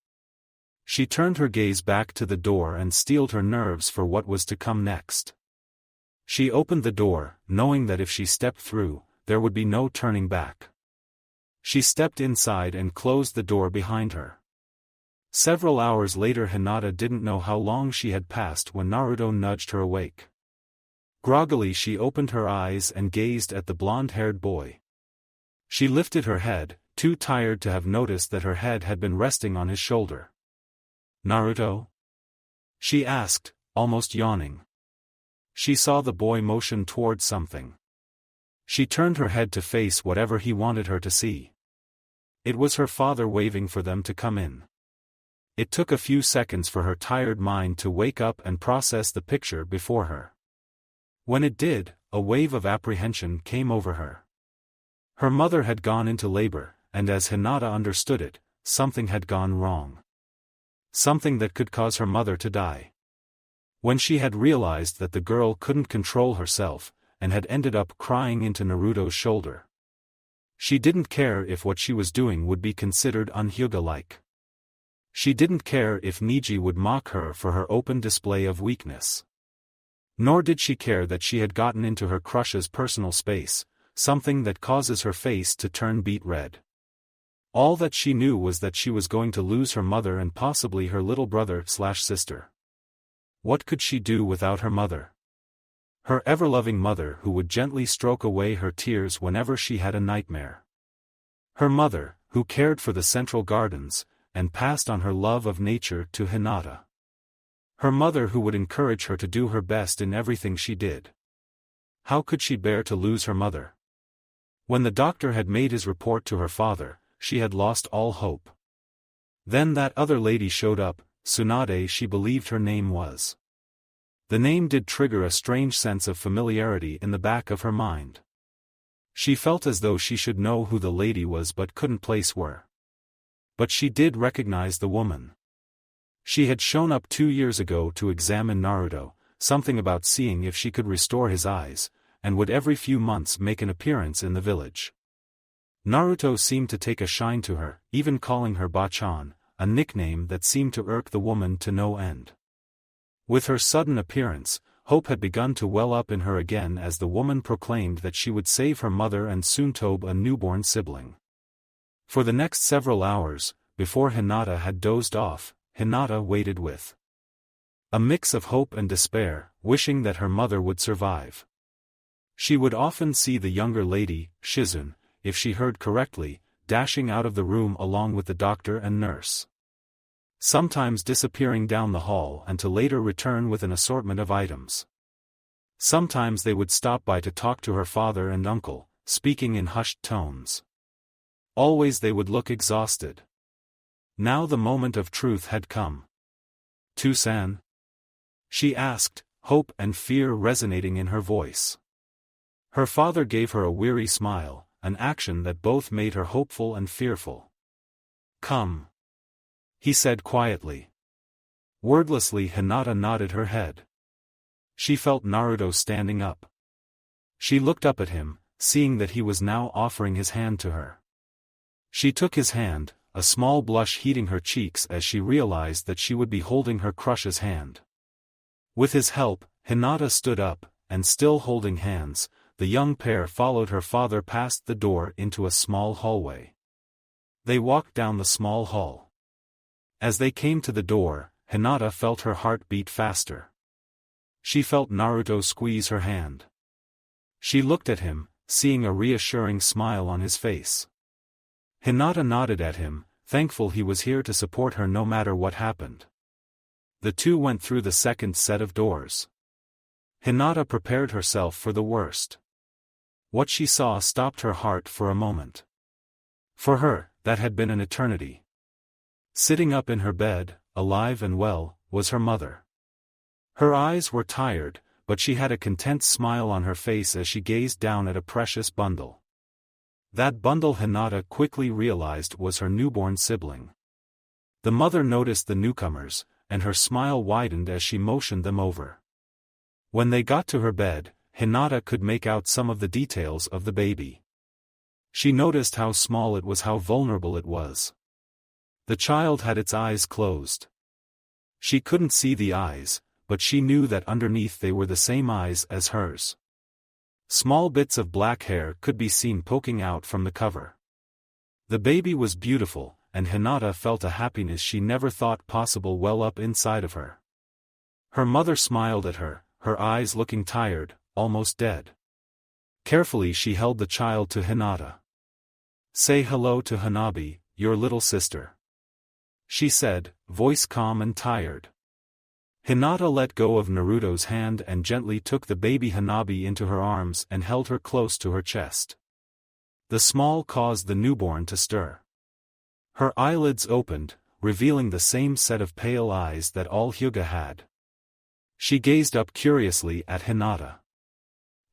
She turned her gaze back to the door and steeled her nerves for what was to come next. She opened the door, knowing that if she stepped through, there would be no turning back. She stepped inside and closed the door behind her. Several hours later, Hinata didn't know how long she had passed when Naruto nudged her awake. Groggily she opened her eyes and gazed at the blonde-haired boy. She lifted her head, too tired to have noticed that her head had been resting on his shoulder. "Naruto?" she asked, almost yawning. She saw the boy motion towards something. She turned her head to face whatever he wanted her to see. It was her father waving for them to come in. It took a few seconds for her tired mind to wake up and process the picture before her. When it did, a wave of apprehension came over her. Her mother had gone into labor, and as Hinata understood it, something had gone wrong. Something that could cause her mother to die. When she had realized that the girl couldn't control herself, and had ended up crying into Naruto's shoulder. She didn't care if what she was doing would be considered un-Hyuga-like. She didn't care if Niji would mock her for her open display of weakness. Nor did she care that she had gotten into her crush's personal space, something that causes her face to turn beet red. All that she knew was that she was going to lose her mother and possibly her little brother/sister. What could she do without her mother? Her ever-loving mother who would gently stroke away her tears whenever she had a nightmare. Her mother, who cared for the central gardens, and passed on her love of nature to Hinata. Her mother who would encourage her to do her best in everything she did. How could she bear to lose her mother? When the doctor had made his report to her father, she had lost all hope. Then that other lady showed up, Tsunade she believed her name was. The name did trigger a strange sense of familiarity in the back of her mind. She felt as though she should know who the lady was but couldn't place where. But she did recognize the woman. She had shown up 2 years ago to examine Naruto, something about seeing if she could restore his eyes, and would every few months make an appearance in the village. Naruto seemed to take a shine to her, even calling her Bachan, a nickname that seemed to irk the woman to no end. With her sudden appearance, hope had begun to well up in her again as the woman proclaimed that she would save her mother and soon tobe a newborn sibling. For the next several hours, before Hinata had dozed off, Hinata waited with a mix of hope and despair, wishing that her mother would survive. She would often see the younger lady, Shizune, if she heard correctly, dashing out of the room along with the doctor and nurse. Sometimes disappearing down the hall and to later return with an assortment of items. Sometimes they would stop by to talk to her father and uncle, speaking in hushed tones. Always they would look exhausted. Now the moment of truth had come. "Tsunade?" she asked, hope and fear resonating in her voice. Her father gave her a weary smile, an action that both made her hopeful and fearful. "Come," he said quietly. Wordlessly Hinata nodded her head. She felt Naruto standing up. She looked up at him, seeing that he was now offering his hand to her. She took his hand, a small blush heating her cheeks as she realized that she would be holding her crush's hand. With his help, Hinata stood up, and still holding hands, the young pair followed her father past the door into a small hallway. They walked down the small hall. As they came to the door, Hinata felt her heart beat faster. She felt Naruto squeeze her hand. She looked at him, seeing a reassuring smile on his face. Hinata nodded at him, thankful he was here to support her no matter what happened. The two went through the second set of doors. Hinata prepared herself for the worst. What she saw stopped her heart for a moment. For her, that had been an eternity. Sitting up in her bed, alive and well, was her mother. Her eyes were tired, but she had a content smile on her face as she gazed down at a precious bundle. That bundle Hinata quickly realized was her newborn sibling. The mother noticed the newcomers, and her smile widened as she motioned them over. When they got to her bed, Hinata could make out some of the details of the baby. She noticed how small it was, how vulnerable it was. The child had its eyes closed. She couldn't see the eyes, but she knew that underneath they were the same eyes as hers. Small bits of black hair could be seen poking out from the cover. The baby was beautiful, and Hinata felt a happiness she never thought possible well up inside of her. Her mother smiled at her, her eyes looking tired, almost dead. Carefully she held the child to Hinata. "Say hello to Hanabi, your little sister," she said, voice calm and tired. Hinata let go of Naruto's hand and gently took the baby Hanabi into her arms and held her close to her chest. The small caused the newborn to stir. Her eyelids opened, revealing the same set of pale eyes that all Hyuga had. She gazed up curiously at Hinata.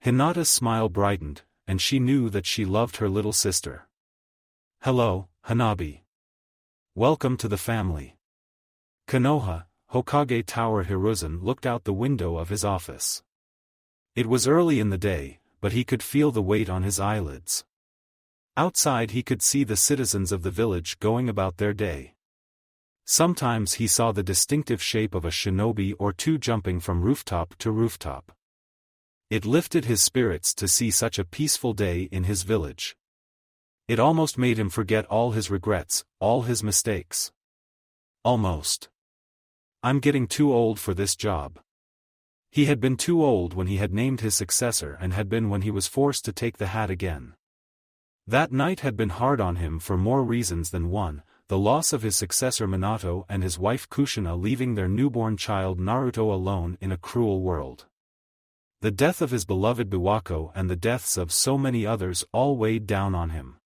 Hinata's smile brightened, and she knew that she loved her little sister. "Hello, Hanabi. Welcome to the family." Konoha, Hokage Tower Hiruzen looked out the window of his office. It was early in the day, but he could feel the weight on his eyelids. Outside he could see the citizens of the village going about their day. Sometimes he saw the distinctive shape of a shinobi or two jumping from rooftop to rooftop. It lifted his spirits to see such a peaceful day in his village. It almost made him forget all his regrets, all his mistakes. Almost. "I'm getting too old for this job." He had been too old when he had named his successor and had been when he was forced to take the hat again. That night had been hard on him for more reasons than one: the loss of his successor Minato and his wife Kushina, leaving their newborn child Naruto alone in a cruel world. The death of his beloved Biwako and the deaths of so many others all weighed down on him.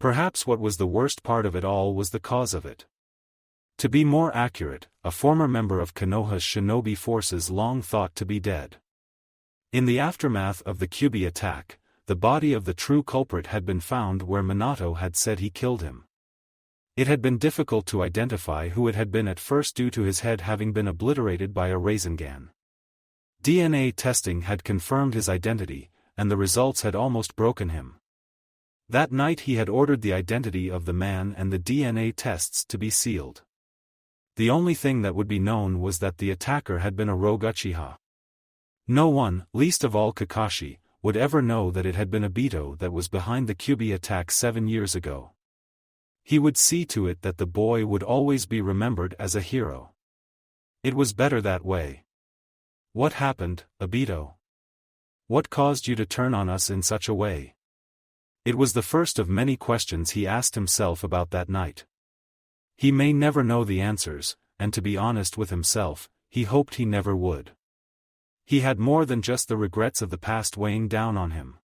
Perhaps what was the worst part of it all was the cause of it. To be more accurate, a former member of Konoha's shinobi forces long thought to be dead. In the aftermath of the Kyuubi attack, the body of the true culprit had been found where Minato had said he killed him. It had been difficult to identify who it had been at first due to his head having been obliterated by a Rasengan. DNA testing had confirmed his identity, and the results had almost broken him. That night he had ordered the identity of the man and the DNA tests to be sealed. The only thing that would be known was that the attacker had been a rogue Uchiha. No one, least of all Kakashi, would ever know that it had been Obito that was behind the Kyuubi attack 7 years ago. He would see to it that the boy would always be remembered as a hero. It was better that way. "What happened, Obito? What caused you to turn on us in such a way?" It was the first of many questions he asked himself about that night. He may never know the answers, and to be honest with himself, he hoped he never would. He had more than just the regrets of the past weighing down on him.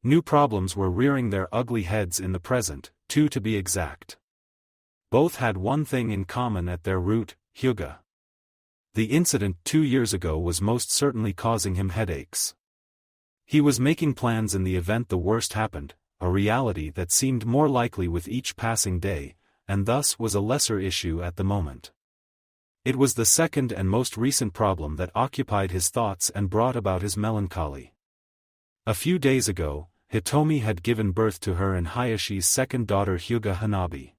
New problems were rearing their ugly heads in the present, 2 to be exact. Both had one thing in common at their root: Hyuga. The incident 2 years ago was most certainly causing him headaches. He was making plans in the event the worst happened, a reality that seemed more likely with each passing day, and thus was a lesser issue at the moment. It was the second and most recent problem that occupied his thoughts and brought about his melancholy. A few days ago, Hitomi had given birth to her and Hayashi's second daughter Hyuga Hanabi.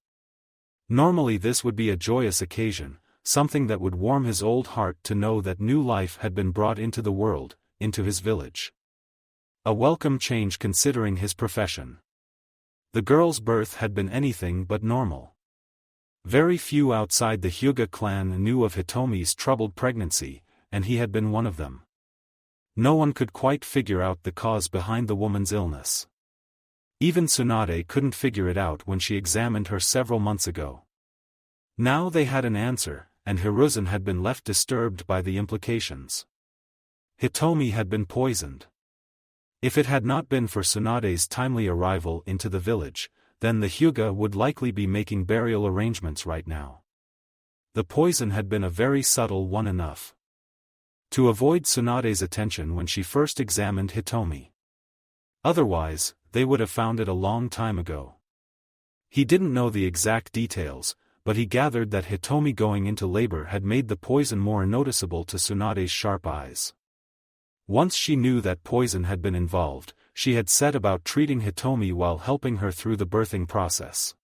Normally this would be a joyous occasion, something that would warm his old heart to know that new life had been brought into the world, into his village. A welcome change considering his profession. The girl's birth had been anything but normal. Very few outside the Hyuga clan knew of Hitomi's troubled pregnancy, and he had been one of them. No one could quite figure out the cause behind the woman's illness. Even Tsunade couldn't figure it out when she examined her several months ago. Now they had an answer, and Hiruzen had been left disturbed by the implications. Hitomi had been poisoned. If it had not been for Tsunade's timely arrival into the village, then the Hyuga would likely be making burial arrangements right now. The poison had been a very subtle one enough to avoid Tsunade's attention when she first examined Hitomi. Otherwise, they would have found it a long time ago. He didn't know the exact details, but he gathered that Hitomi going into labor had made the poison more noticeable to Tsunade's sharp eyes. Once she knew that poison had been involved, she had set about treating Hitomi while helping her through the birthing process.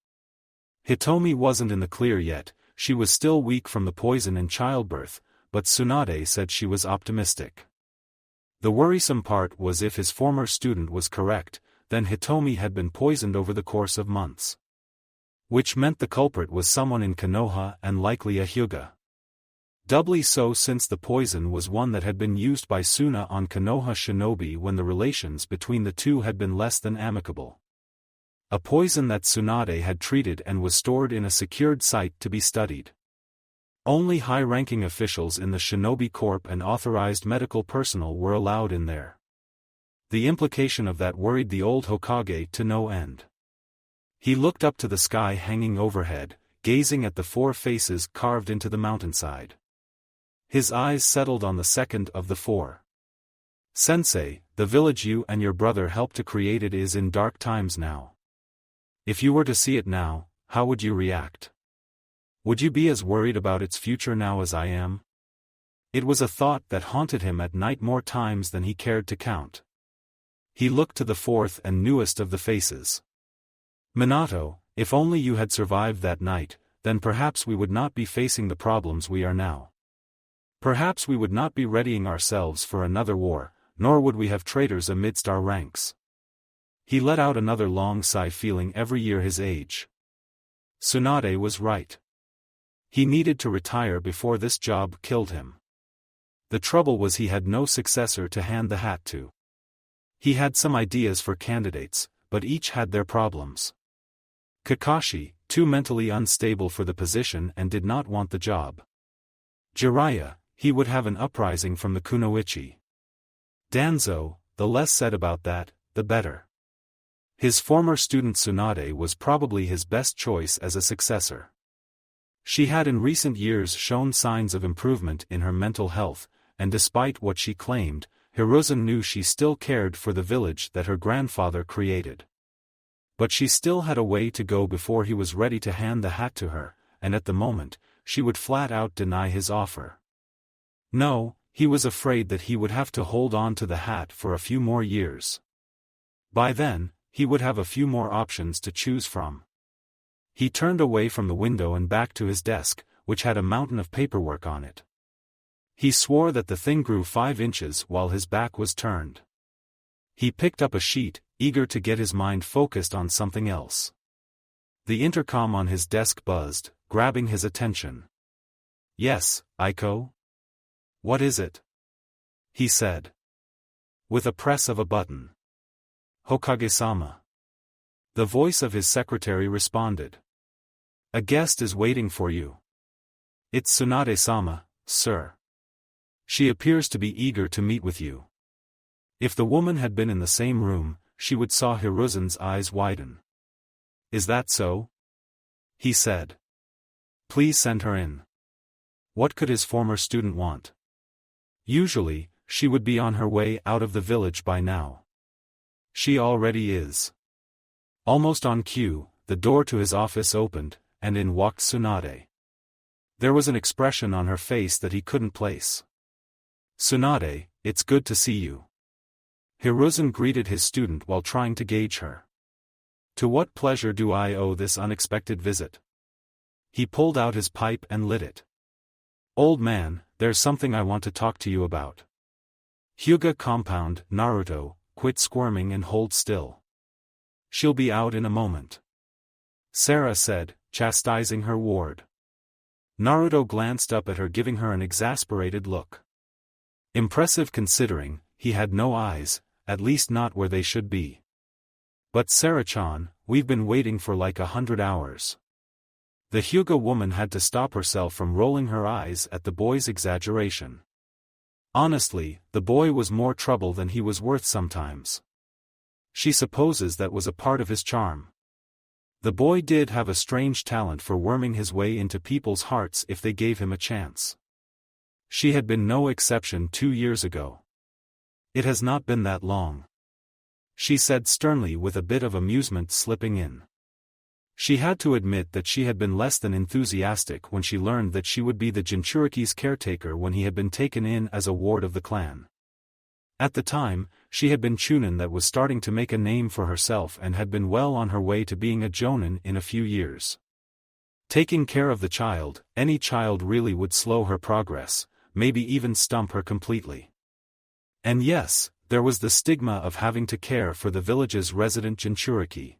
Hitomi wasn't in the clear yet, she was still weak from the poison in childbirth, but Tsunade said she was optimistic. The worrisome part was if his former student was correct, then Hitomi had been poisoned over the course of months. Which meant the culprit was someone in Konoha and likely a Hyuga. Doubly so since the poison was one that had been used by Suna on Konoha shinobi when the relations between the two had been less than amicable. A poison that Tsunade had treated and was stored in a secured site to be studied. Only high-ranking officials in the Shinobi Corps and authorized medical personnel were allowed in there. The implication of that worried the old Hokage to no end. He looked up to the sky hanging overhead, gazing at the 4 faces carved into the mountainside. His eyes settled on the second of the 4. Sensei, the village you and your brother helped to create it is in dark times now. If you were to see it now, how would you react? Would you be as worried about its future now as I am? It was a thought that haunted him at night more times than he cared to count. He looked to the fourth and newest of the faces. Minato, if only you had survived that night, then perhaps we would not be facing the problems we are now. Perhaps we would not be readying ourselves for another war, nor would we have traitors amidst our ranks. He let out another long sigh, feeling every year his age. Tsunade was right. He needed to retire before this job killed him. The trouble was he had no successor to hand the hat to. He had some ideas for candidates, but each had their problems. Kakashi, too mentally unstable for the position and did not want the job. Jiraiya, he would have an uprising from the Kunoichi. Danzo, the less said about that, the better. His former student Tsunade was probably his best choice as a successor. She had in recent years shown signs of improvement in her mental health, and despite what she claimed, Hiruzen knew she still cared for the village that her grandfather created. But she still had a way to go before he was ready to hand the hat to her, and at the moment, she would flat out deny his offer. No, he was afraid that he would have to hold on to the hat for a few more years. By then, he would have a few more options to choose from. He turned away from the window and back to his desk, which had a mountain of paperwork on it. He swore that the thing grew 5 inches while his back was turned. He picked up a sheet, eager to get his mind focused on something else. The intercom on his desk buzzed, grabbing his attention. "Yes, Aiko?" "What is it?" he said. With a press of a button. "Hokage-sama." The voice of his secretary responded. "A guest is waiting for you." "It's Tsunade-sama, sir. She appears to be eager to meet with you." If the woman had been in the same room, she would saw Hiruzen's eyes widen. "Is that so?" he said. "Please send her in." What could his former student want? Usually, she would be on her way out of the village by now. She already is. Almost on cue, the door to his office opened, and in walked Tsunade. There was an expression on her face that he couldn't place. "Tsunade, it's good to see you." Hiruzen greeted his student while trying to gauge her. "To what pleasure do I owe this unexpected visit?" He pulled out his pipe and lit it. "Old man, there's something I want to talk to you about." Hyuga compound, Naruto, quit squirming and hold still. "She'll be out in a moment," Sarah said, chastising her ward. Naruto glanced up at her, giving her an exasperated look. Impressive considering, he had no eyes, at least not where they should be. "But Sarah-chan, we've been waiting for like 100 hours. The Hyuga woman had to stop herself from rolling her eyes at the boy's exaggeration. Honestly, the boy was more trouble than he was worth sometimes. She supposes that was a part of his charm. The boy did have a strange talent for worming his way into people's hearts if they gave him a chance. She had been no exception 2 years ago. It has not been that long," she said sternly, with a bit of amusement slipping in. She had to admit that she had been less than enthusiastic when she learned that she would be the Jinchuriki's caretaker when he had been taken in as a ward of the clan. At the time, she had been Chunin that was starting to make a name for herself and had been well on her way to being a Jonin in a few years. Taking care of the child, any child really, would slow her progress, maybe even stump her completely. And yes, there was the stigma of having to care for the village's resident Jinchuriki.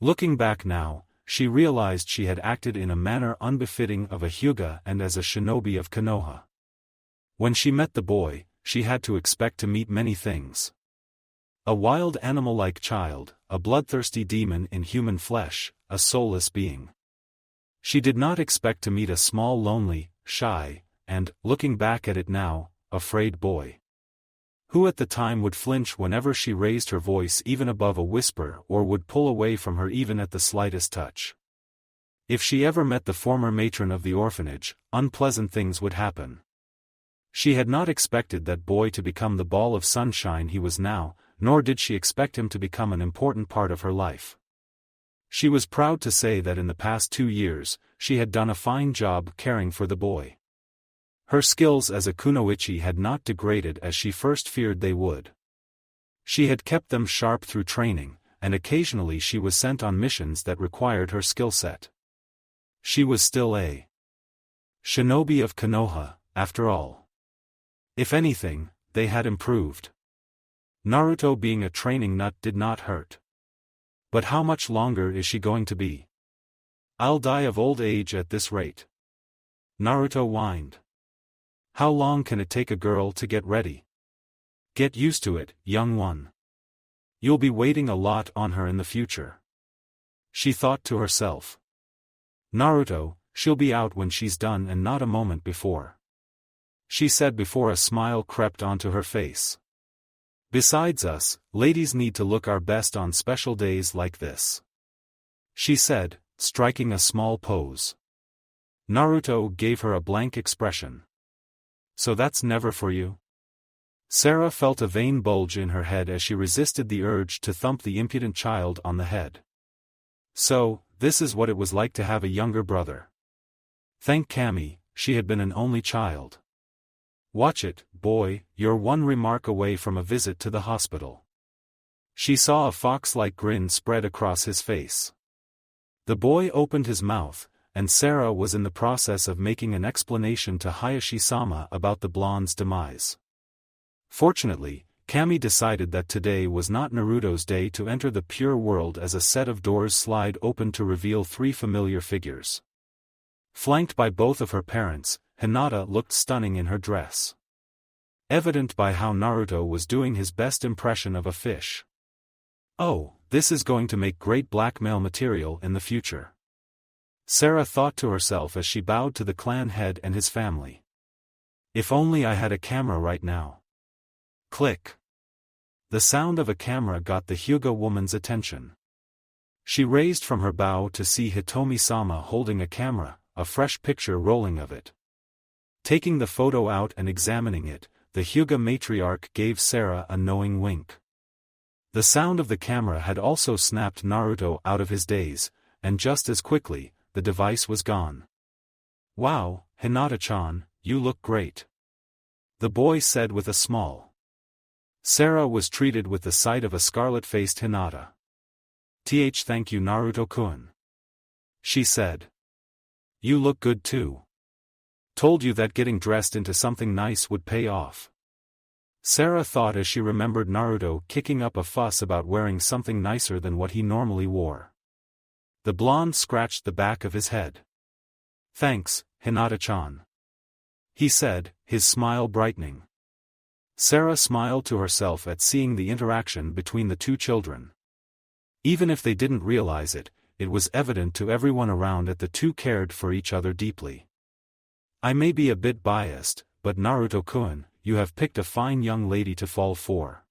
Looking back now, she realized she had acted in a manner unbefitting of a Hyuga and as a shinobi of Konoha. When she met the boy, she had to expect to meet many things. A wild animal-like child, a bloodthirsty demon in human flesh, a soulless being. She did not expect to meet a small, lonely, shy, and, looking back at it now, afraid boy, who at the time would flinch whenever she raised her voice even above a whisper, or would pull away from her even at the slightest touch. If she ever met the former matron of the orphanage, unpleasant things would happen. She had not expected that boy to become the ball of sunshine he was now, nor did she expect him to become an important part of her life. She was proud to say that in the past 2 years, she had done a fine job caring for the boy. Her skills as a kunoichi had not degraded as she first feared they would. She had kept them sharp through training, and occasionally she was sent on missions that required her skill set. She was still a shinobi of Konoha, after all. If anything, they had improved. Naruto being a training nut did not hurt. But how much longer is she going to be? I'll die of old age at this rate. Naruto whined. How long can it take a girl to get ready? Get used to it, young one. You'll be waiting a lot on her in the future. She thought to herself. Naruto, she'll be out when she's done and not a moment before. She said before a smile crept onto her face. Besides us, ladies need to look our best on special days like this. She said, striking a small pose. Naruto gave her a blank expression. So that's never for you? Sarah felt a vein bulge in her head as she resisted the urge to thump the impudent child on the head. So, this is what it was like to have a younger brother. Thank Kami, she had been an only child. Watch it, boy, you're one remark away from a visit to the hospital. She saw a fox-like grin spread across his face. The boy opened his mouth, and Sarah was in the process of making an explanation to Hayashi-sama about the blonde's demise. Fortunately, Kami decided that today was not Naruto's day to enter the pure world as a set of doors slide open to reveal 3 familiar figures. Flanked by both of her parents, Hinata looked stunning in her dress. Evident by how Naruto was doing his best impression of a fish. Oh, this is going to make great blackmail material in the future. Sarah thought to herself as she bowed to the clan head and his family. If only I had a camera right now. Click. The sound of a camera got the Hyuga woman's attention. She raised from her bow to see Hitomi-sama holding a camera, a fresh picture rolling of it. Taking the photo out and examining it, the Hyuga matriarch gave Sarah a knowing wink. The sound of the camera had also snapped Naruto out of his daze, and just as quickly, the device was gone. Wow, Hinata-chan, you look great. The boy said with a smile. Sarah was treated with the sight of a scarlet-faced Hinata. Thank you Naruto-kun. She said. You look good too. Told you that getting dressed into something nice would pay off. Sarah thought as she remembered Naruto kicking up a fuss about wearing something nicer than what he normally wore. The blonde scratched the back of his head. Thanks, Hinata-chan. He said, his smile brightening. Sarah smiled to herself at seeing the interaction between the 2 children. Even if they didn't realize it, it was evident to everyone around that the 2 cared for each other deeply. I may be a bit biased, but Naruto-kun, you have picked a fine young lady to fall for.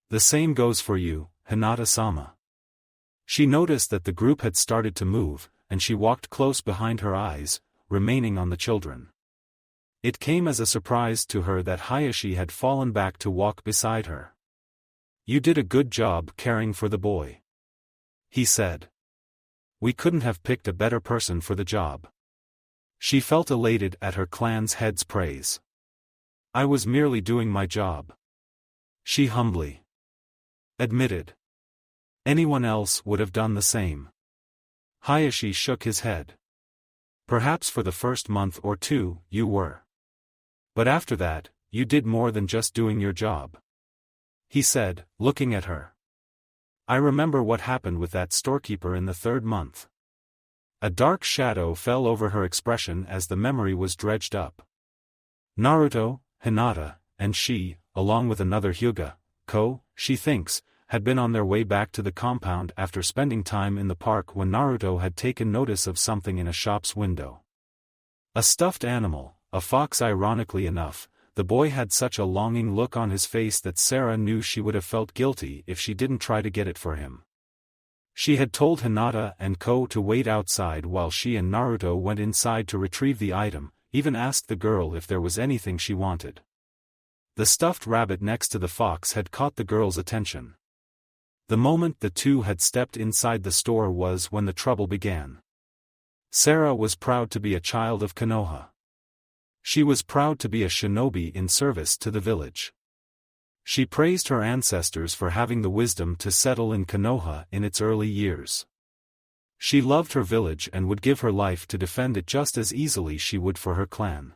The same goes for you, Hinata-sama. She noticed that the group had started to move, and she walked close behind her eyes, remaining on the children. It came as a surprise to her that Hayashi had fallen back to walk beside her. You did a good job caring for the boy. He said. We couldn't have picked a better person for the job. She felt elated at her clan's head's praise. I was merely doing my job. She humbly admitted. Anyone else would have done the same. Hayashi shook his head. Perhaps for the first month or 2, you were. But after that, you did more than just doing your job. He said, looking at her. I remember what happened with that storekeeper in the 3rd month. A dark shadow fell over her expression as the memory was dredged up. Naruto, Hinata, and she, along with another Hyuga, she thinks, had been on their way back to the compound after spending time in the park when Naruto had taken notice of something in a shop's window. A stuffed animal, a fox. Ironically enough, the boy had such a longing look on his face that Sarah knew she would have felt guilty if she didn't try to get it for him. She had told Hinata and to wait outside while she and Naruto went inside to retrieve the item, even asked the girl if there was anything she wanted. The stuffed rabbit next to the fox had caught the girl's attention. The moment the two had stepped inside the store was when the trouble began. Sarah was proud to be a child of Konoha. She was proud to be a shinobi in service to the village. She praised her ancestors for having the wisdom to settle in Konoha in its early years. She loved her village and would give her life to defend it just as easily she would for her clan.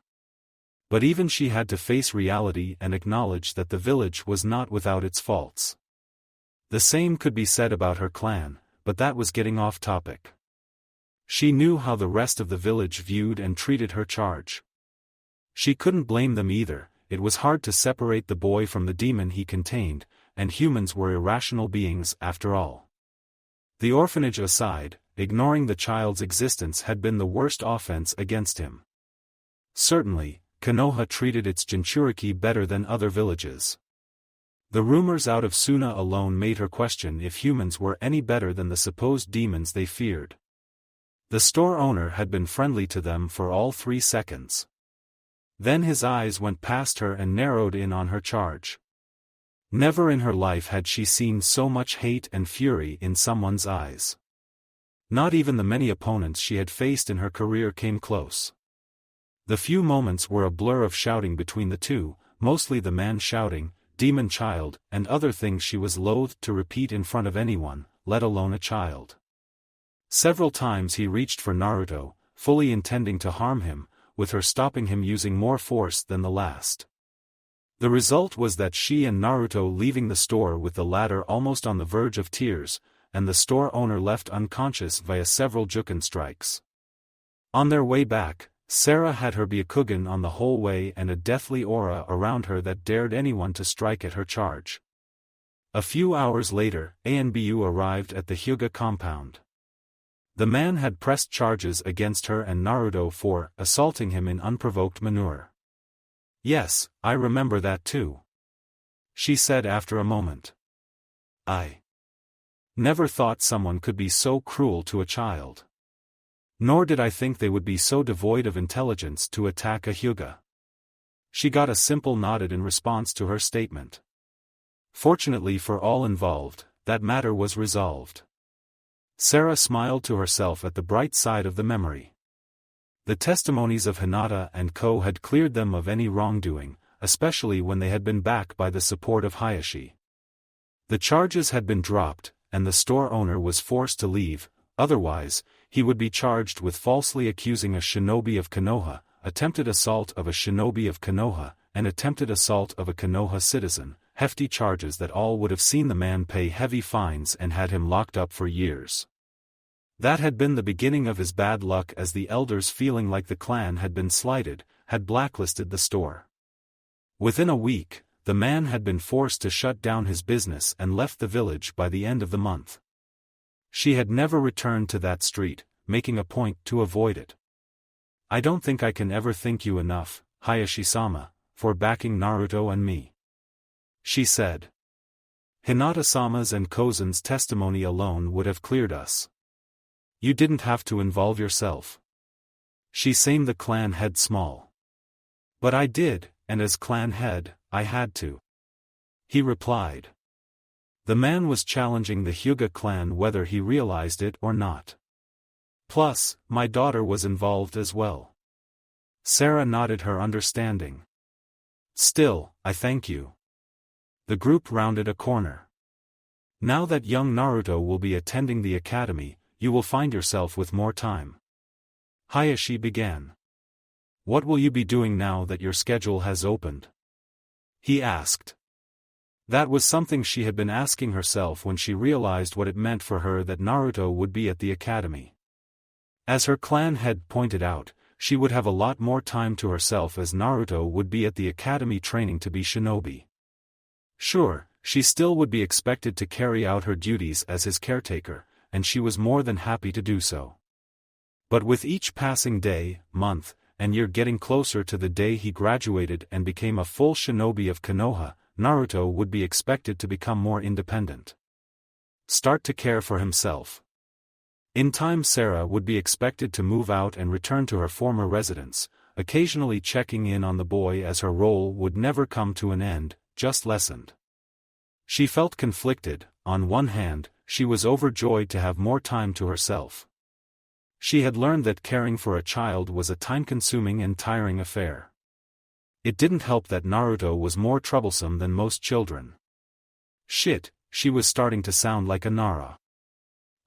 But even she had to face reality and acknowledge that the village was not without its faults. The same could be said about her clan, but that was getting off topic. She knew how the rest of the village viewed and treated her charge. She couldn't blame them either. It was hard to separate the boy from the demon he contained, and humans were irrational beings after all. The orphanage aside, ignoring the child's existence had been the worst offense against him. Certainly, Konoha treated its Jinchuriki better than other villages. The rumors out of Suna alone made her question if humans were any better than the supposed demons they feared. The store owner had been friendly to them for all 3 seconds. Then his eyes went past her and narrowed in on her charge. Never in her life had she seen so much hate and fury in someone's eyes. Not even the many opponents she had faced in her career came close. The few moments were a blur of shouting between the two, mostly the man shouting, "Demon child," and other things she was loath to repeat in front of anyone, let alone a child. Several times he reached for Naruto, fully intending to harm him, with her stopping him using more force than the last. The result was that she and Naruto leaving the store with the latter almost on the verge of tears, and the store owner left unconscious via several Juken strikes. On their way back, Sarah had her Byakugan on the whole way and a deathly aura around her that dared anyone to strike at her charge. A few hours later, Anbu arrived at the Hyuga compound. The man had pressed charges against her and Naruto for assaulting him in unprovoked manure. "Yes, I remember that too," she said after a moment. "I never thought someone could be so cruel to a child. Nor did I think they would be so devoid of intelligence to attack a Hyuga." She got a simple nod in response to her statement. Fortunately for all involved, that matter was resolved. Sarah smiled to herself at the bright side of the memory. The testimonies of Hinata and Ko had cleared them of any wrongdoing, especially when they had been back by the support of Hayashi. The charges had been dropped, and the store owner was forced to leave, otherwise, he would be charged with falsely accusing a shinobi of Konoha, attempted assault of a shinobi of Konoha, and attempted assault of a Konoha citizen, hefty charges that all would have seen the man pay heavy fines and had him locked up for years. That had been the beginning of his bad luck, as the elders, feeling like the clan had been slighted, had blacklisted the store. Within a week, the man had been forced to shut down his business and left the village by the end of the month. She had never returned to that street, making a point to avoid it. "I don't think I can ever thank you enough, Hayashi-sama, for backing Naruto and me," she said. "Hinata-sama's and Kozan's testimony alone would have cleared us. You didn't have to involve yourself." She named the clan head small. "But I did, and as clan head, I had to," he replied. The man was challenging the Hyuga clan whether he realized it or not. "Plus, my daughter was involved as well." Sarah nodded her understanding. "Still, I thank you." The group rounded a corner. "Now that young Naruto will be attending the academy, you will find yourself with more time." Hayashi began. "What will you be doing now that your schedule has opened?" he asked. That was something she had been asking herself when she realized what it meant for her that Naruto would be at the academy. As her clan head pointed out, she would have a lot more time to herself, as Naruto would be at the academy training to be shinobi. Sure, she still would be expected to carry out her duties as his caretaker, and she was more than happy to do so. But with each passing day, month, and year getting closer to the day he graduated and became a full shinobi of Konoha, Naruto would be expected to become more independent. Start to care for himself. In time, Sarah would be expected to move out and return to her former residence, occasionally checking in on the boy as her role would never come to an end, just lessened. She felt conflicted. On one hand, she was overjoyed to have more time to herself. She had learned that caring for a child was a time-consuming and tiring affair. It didn't help that Naruto was more troublesome than most children. Shit, she was starting to sound like a Nara.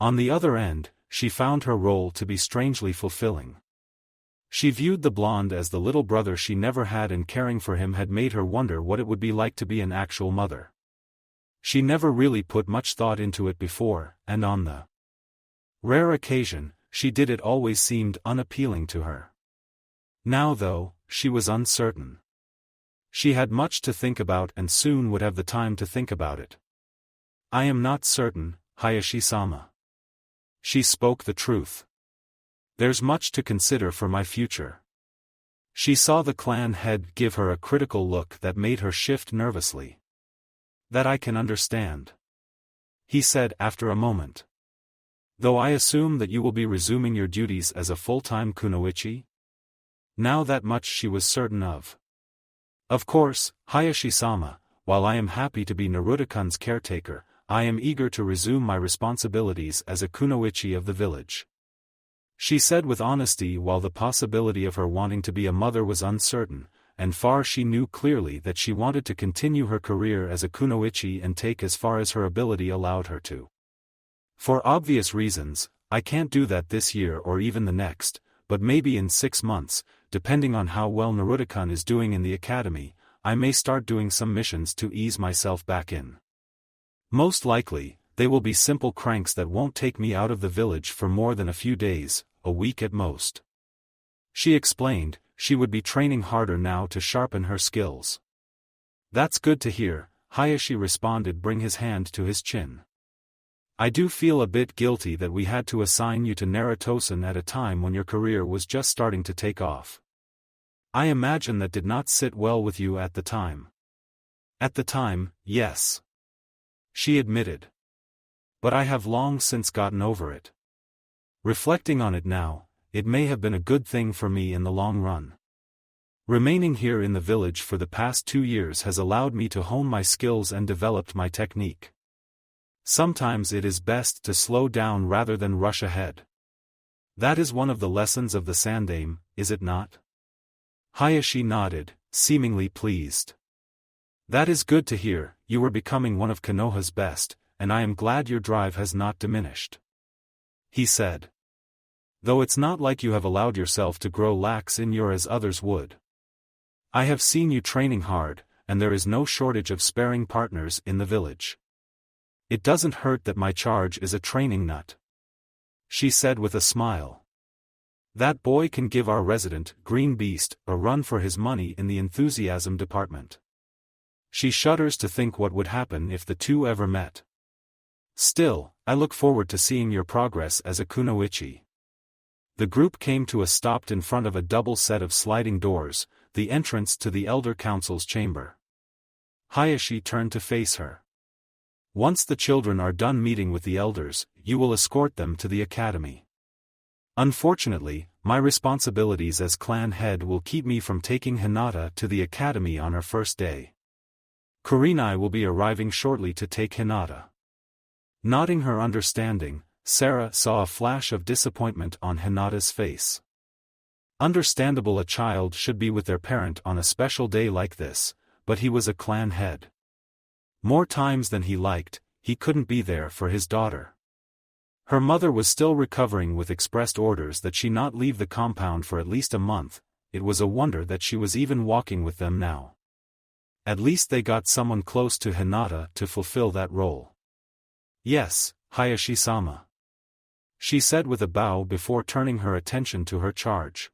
On the other end, she found her role to be strangely fulfilling. She viewed the blonde as the little brother she never had, and caring for him had made her wonder what it would be like to be an actual mother. She never really put much thought into it before, and on the rare occasion she did, it always seemed unappealing to her. Now though, she was uncertain. She had much to think about and soon would have the time to think about it. I am not certain, Hayashi-sama. She spoke the truth. There's much to consider for my future. She saw the clan head give her a critical look that made her shift nervously. That I can understand, he said after a moment. Though I assume that you will be resuming your duties as a full-time kunoichi? Now that much she was certain of. Of course, Hayashi-sama, while I am happy to be Naruto-kun's caretaker, I am eager to resume my responsibilities as a kunoichi of the village. She said with honesty, while the possibility of her wanting to be a mother was uncertain, and far she knew clearly that she wanted to continue her career as a kunoichi and take as far as her ability allowed her to. For obvious reasons, I can't do that this year or even the next, but maybe in 6 months, depending on how well Naruto-kun is doing in the academy, I may start doing some missions to ease myself back in. Most likely, they will be simple cranks that won't take me out of the village for more than a few days, a week at most. She explained. She would be training harder now to sharpen her skills. That's good to hear, Hayashi responded, bring his hand to his chin. I do feel a bit guilty that we had to assign you to Naruto-san at a time when your career was just starting to take off. I imagine that did not sit well with you at the time. At the time, yes. She admitted. But I have long since gotten over it. Reflecting on it now, it may have been a good thing for me in the long run. Remaining here in the village for the past 2 years has allowed me to hone my skills and developed my technique. Sometimes it is best to slow down rather than rush ahead. That is one of the lessons of the Sandaime, is it not? Hayashi nodded, seemingly pleased. That is good to hear. You are becoming one of Konoha's best, and I am glad your drive has not diminished. He said. Though it's not like you have allowed yourself to grow lax in your as others would. I have seen you training hard, and there is no shortage of sparing partners in the village. It doesn't hurt that my charge is a training nut. She said with a smile. That boy can give our resident, Green Beast, a run for his money in the enthusiasm department. She shudders to think what would happen if the two ever met. Still, I look forward to seeing your progress as a kunoichi. The group came to a stop in front of a double set of sliding doors, the entrance to the Elder Council's chamber. Hayashi turned to face her. Once the children are done meeting with the elders, you will escort them to the academy. Unfortunately, my responsibilities as clan head will keep me from taking Hinata to the academy on her first day. Kurenai will be arriving shortly to take Hinata. Nodding her understanding, Sarah saw a flash of disappointment on Hinata's face. Understandable, a child should be with their parent on a special day like this, but he was a clan head. More times than he liked, he couldn't be there for his daughter. Her mother was still recovering with expressed orders that she not leave the compound for at least a month. It was a wonder that she was even walking with them now. At least they got someone close to Hinata to fulfill that role. Yes, Hayashi-sama. She said with a bow before turning her attention to her charge.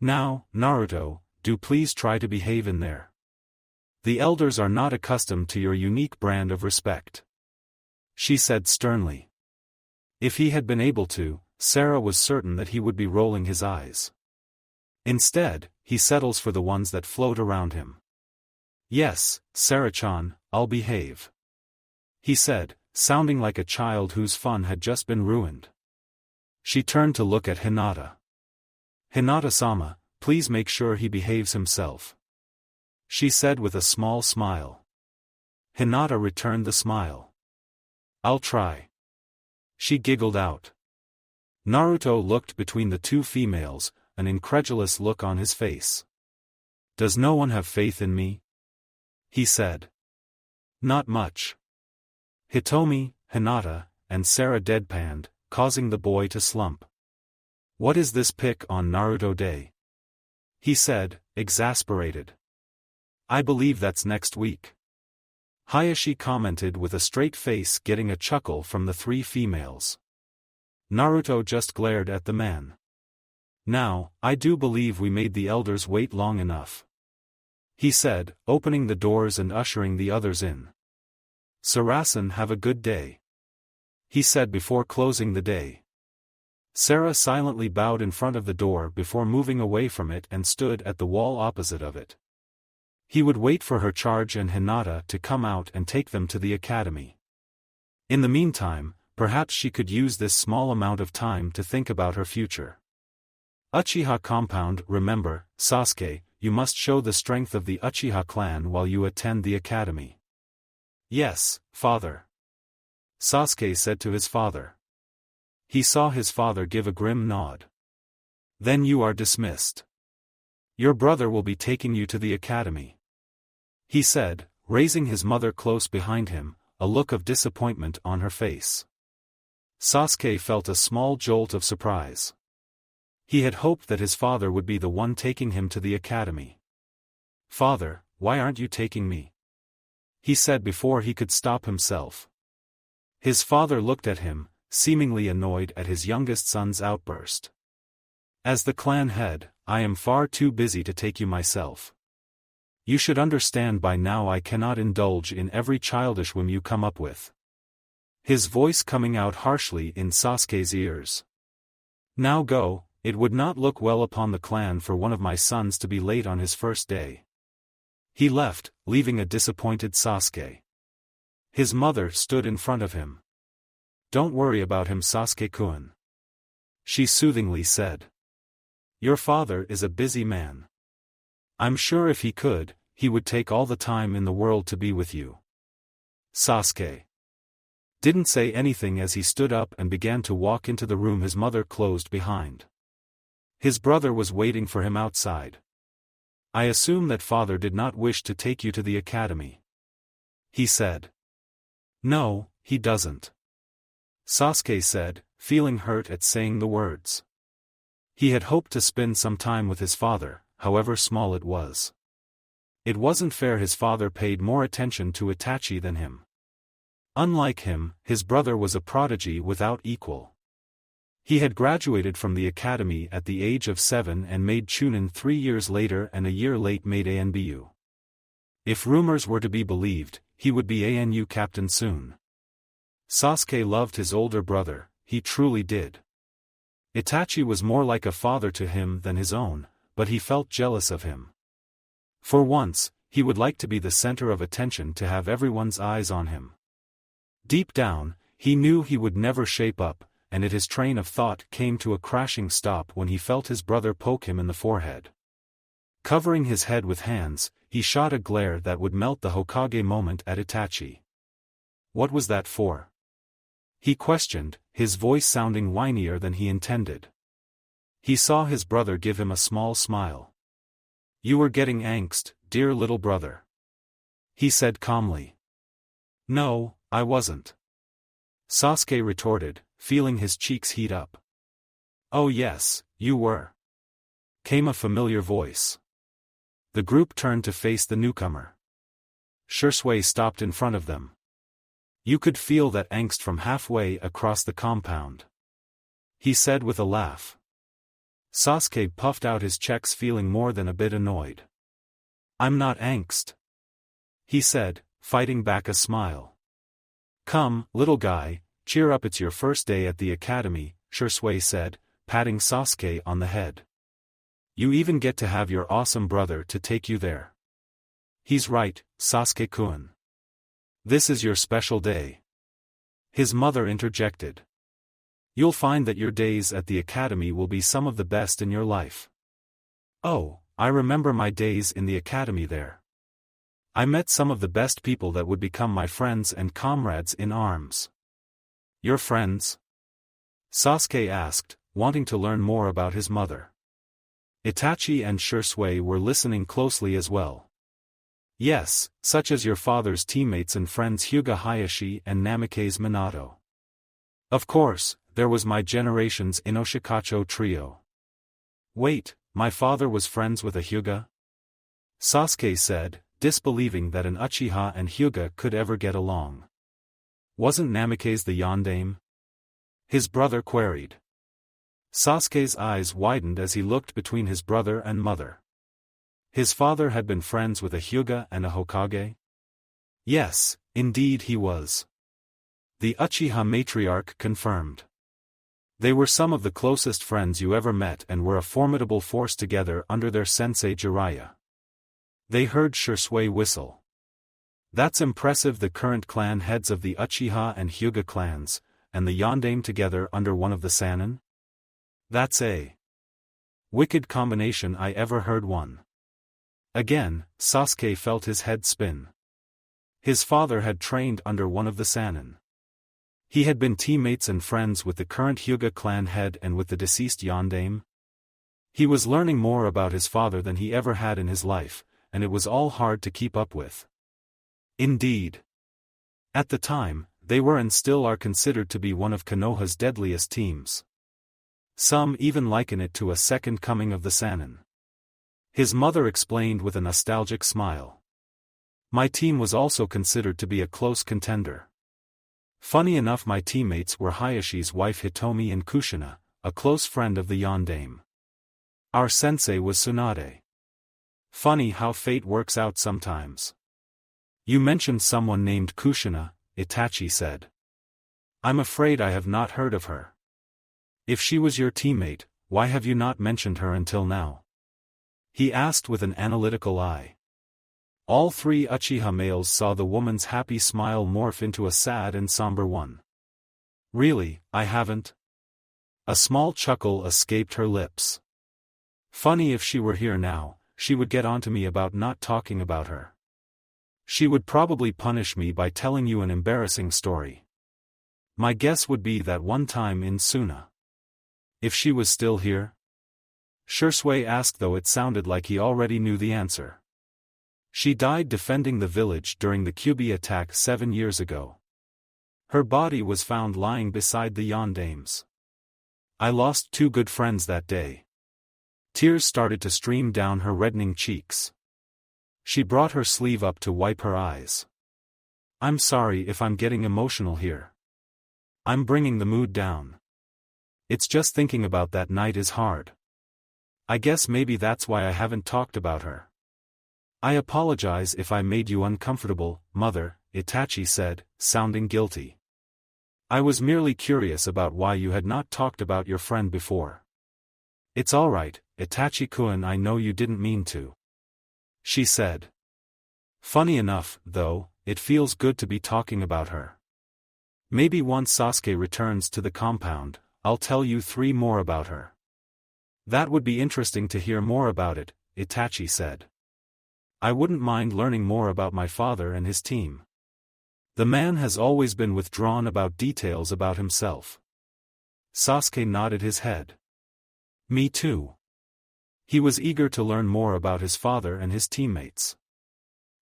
Now, Naruto, do please try to behave in there. The elders are not accustomed to your unique brand of respect. She said sternly. If he had been able to, Sarah was certain that he would be rolling his eyes. Instead, he settles for the ones that float around him. Yes, Sarah-chan, I'll behave. He said, sounding like a child whose fun had just been ruined. She turned to look at Hinata. Hinata-sama, please make sure he behaves himself," she said with a small smile. Hinata returned the smile. "I'll try," she giggled out. Naruto looked between the two females, an incredulous look on his face. "Does no one have faith in me?" he said. "Not much." Hitomi, Hinata, and Sarah deadpanned, causing the boy to slump. "What is this pic on Naruto Day?" he said, exasperated. "I believe that's next week." Hayashi commented with a straight face, getting a chuckle from the three females. Naruto just glared at the man. "Now, I do believe we made the elders wait long enough," he said, opening the doors and ushering the others in. "Sarasen, have a good day," he said before closing the day. Sarah silently bowed in front of the door before moving away from it and stood at the wall opposite of it. He would wait for her charge and Hinata to come out and take them to the academy. In the meantime, perhaps she could use this small amount of time to think about her future. Uchiha compound. Remember, Sasuke, you must show the strength of the Uchiha clan while you attend the academy. "Yes, father," Sasuke said to his father. He saw his father give a grim nod. "Then you are dismissed. Your brother will be taking you to the academy," he said, raising his mother close behind him, a look of disappointment on her face. Sasuke felt a small jolt of surprise. He had hoped that his father would be the one taking him to the academy. "Father, why aren't you taking me?" he said before he could stop himself. His father looked at him, seemingly annoyed at his youngest son's outburst. "As the clan head, I am far too busy to take you myself. You should understand by now I cannot indulge in every childish whim you come up with." His voice coming out harshly in Sasuke's ears. "Now go, it would not look well upon the clan for one of my sons to be late on his first day." He left, leaving a disappointed Sasuke. His mother stood in front of him. "Don't worry about him, Sasuke-kun," she soothingly said. "Your father is a busy man. I'm sure if he could, he would take all the time in the world to be with you." Sasuke didn't say anything as he stood up and began to walk into the room his mother closed behind. His brother was waiting for him outside. "I assume that father did not wish to take you to the academy," he said. "No, he doesn't," Sasuke said, feeling hurt at saying the words. He had hoped to spend some time with his father, however small it was. It wasn't fair his father paid more attention to Itachi than him. Unlike him, his brother was a prodigy without equal. He had graduated from the academy at the age of 7 and made Chunin 3 years later, and a year late made ANBU. If rumors were to be believed, he would be ANU captain soon. Sasuke loved his older brother, he truly did. Itachi was more like a father to him than his own, but he felt jealous of him. For once, he would like to be the center of attention, to have everyone's eyes on him. Deep down, he knew he would never shape up, and his train of thought came to a crashing stop when he felt his brother poke him in the forehead. Covering his head with hands, he shot a glare that would melt the Hokage moment at Itachi. "What was that for?" he questioned, his voice sounding whinier than he intended. He saw his brother give him a small smile. "You were getting angst, dear little brother," he said calmly. "No, I wasn't," Sasuke retorted, feeling his cheeks heat up. "Oh yes, you were," came a familiar voice. The group turned to face the newcomer. Shisui stopped in front of them. You could feel that angst from halfway across the compound, he said with a laugh. Sasuke puffed out his chest, feeling more than a bit annoyed. "I'm not angst," he said, fighting back a smile. "Come, little guy, cheer up, it's your first day at the academy," Shisui said, patting Sasuke on the head. "You even get to have your awesome brother to take you there." "He's right, Sasuke-kun. This is your special day," his mother interjected. "You'll find that your days at the academy will be some of the best in your life." Oh, I remember my days in the academy there. I met some of the best people that would become my friends and comrades in arms. Your friends? Sasuke asked, wanting to learn more about his mother. Itachi and Shisui were listening closely as well. Yes, such as your father's teammates and friends Hyuga Hayashi and Namikaze Minato. Of course, there was my generation's Inoshikacho trio. Wait, my father was friends with a Hyuga? Sasuke said, disbelieving that an Uchiha and Hyuga could ever get along. Wasn't Namikaze the yondaime? His brother queried. Sasuke's eyes widened as he looked between his brother and mother. His father had been friends with a Hyuga and a Hokage? Yes, indeed he was. The Uchiha matriarch confirmed. They were some of the closest friends you ever met and were a formidable force together under their sensei Jiraiya. They heard Shisui whistle. That's impressive. The current clan heads of the Uchiha and Hyuga clans, and the yondaime together under one of the Sannin? That's a wicked combination. I ever heard one. Again, Sasuke felt his head spin. His father had trained under one of the Sannin. He had been teammates and friends with the current Hyuga clan head and with the deceased yondaime. He was learning more about his father than he ever had in his life, and it was all hard to keep up with. Indeed. At the time, they were and still are considered to be one of Konoha's deadliest teams. Some even liken it to a second coming of the Sannin. His mother explained with a nostalgic smile. My team was also considered to be a close contender. Funny enough, my teammates were Hayashi's wife Hitomi and Kushina, a close friend of the yondaime. Our sensei was Tsunade. Funny how fate works out sometimes. You mentioned someone named Kushina, Itachi said. I'm afraid I have not heard of her. If she was your teammate, why have you not mentioned her until now? He asked with an analytical eye. All three Uchiha males saw the woman's happy smile morph into a sad and somber one. Really, I haven't? A small chuckle escaped her lips. Funny, if she were here now, she would get onto me about not talking about her. She would probably punish me by telling you an embarrassing story. My guess would be that one time in Suna. If she was still here? Shisui asked, though it sounded like he already knew the answer. She died defending the village during the Kyuubi attack 7 years ago. Her body was found lying beside the yondaime's. I lost 2 good friends that day. Tears started to stream down her reddening cheeks. She brought her sleeve up to wipe her eyes. I'm sorry if I'm getting emotional here. I'm bringing the mood down. It's just thinking about that night is hard. I guess maybe that's why I haven't talked about her. I apologize if I made you uncomfortable, Mother, Itachi said, sounding guilty. I was merely curious about why you had not talked about your friend before. It's all right, Itachi-kun, I know you didn't mean to. She said. Funny enough, though, it feels good to be talking about her. Maybe once Sasuke returns to the compound, I'll tell you 3 more about her. That would be interesting to hear more about it, Itachi said. I wouldn't mind learning more about my father and his team. The man has always been withdrawn about details about himself. Sasuke nodded his head. Me too. He was eager to learn more about his father and his teammates.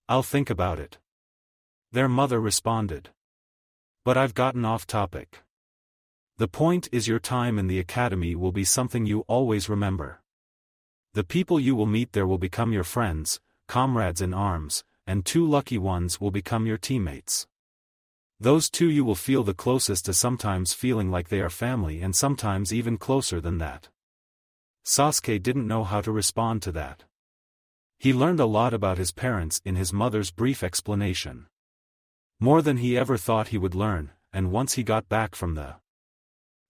I'll think about it. Their mother responded. But I've gotten off topic. The point is, your time in the academy will be something you always remember. The people you will meet there will become your friends, comrades in arms, and 2 lucky ones will become your teammates. Those 2 you will feel the closest to, sometimes feeling like they are family and sometimes even closer than that. Sasuke didn't know how to respond to that. He learned a lot about his parents in his mother's brief explanation. More than he ever thought he would learn, and once he got back from the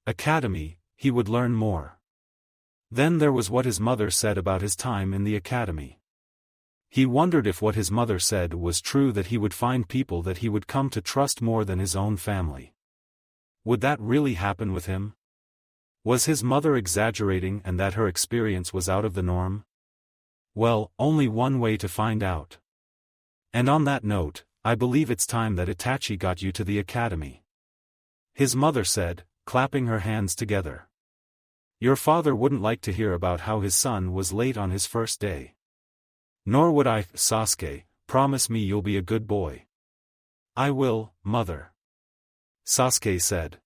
academy, he would learn more. Then there was what his mother said about his time in the academy. He wondered if what his mother said was true, that he would find people that he would come to trust more than his own family. Would that really happen with him? Was his mother exaggerating and that her experience was out of the norm? Well, only one way to find out. And on that note, I believe it's time that Itachi got you to the academy. His mother said, clapping her hands together. Your father wouldn't like to hear about how his son was late on his first day. Nor would I, Sasuke. Promise me you'll be a good boy. I will, mother. Sasuke said.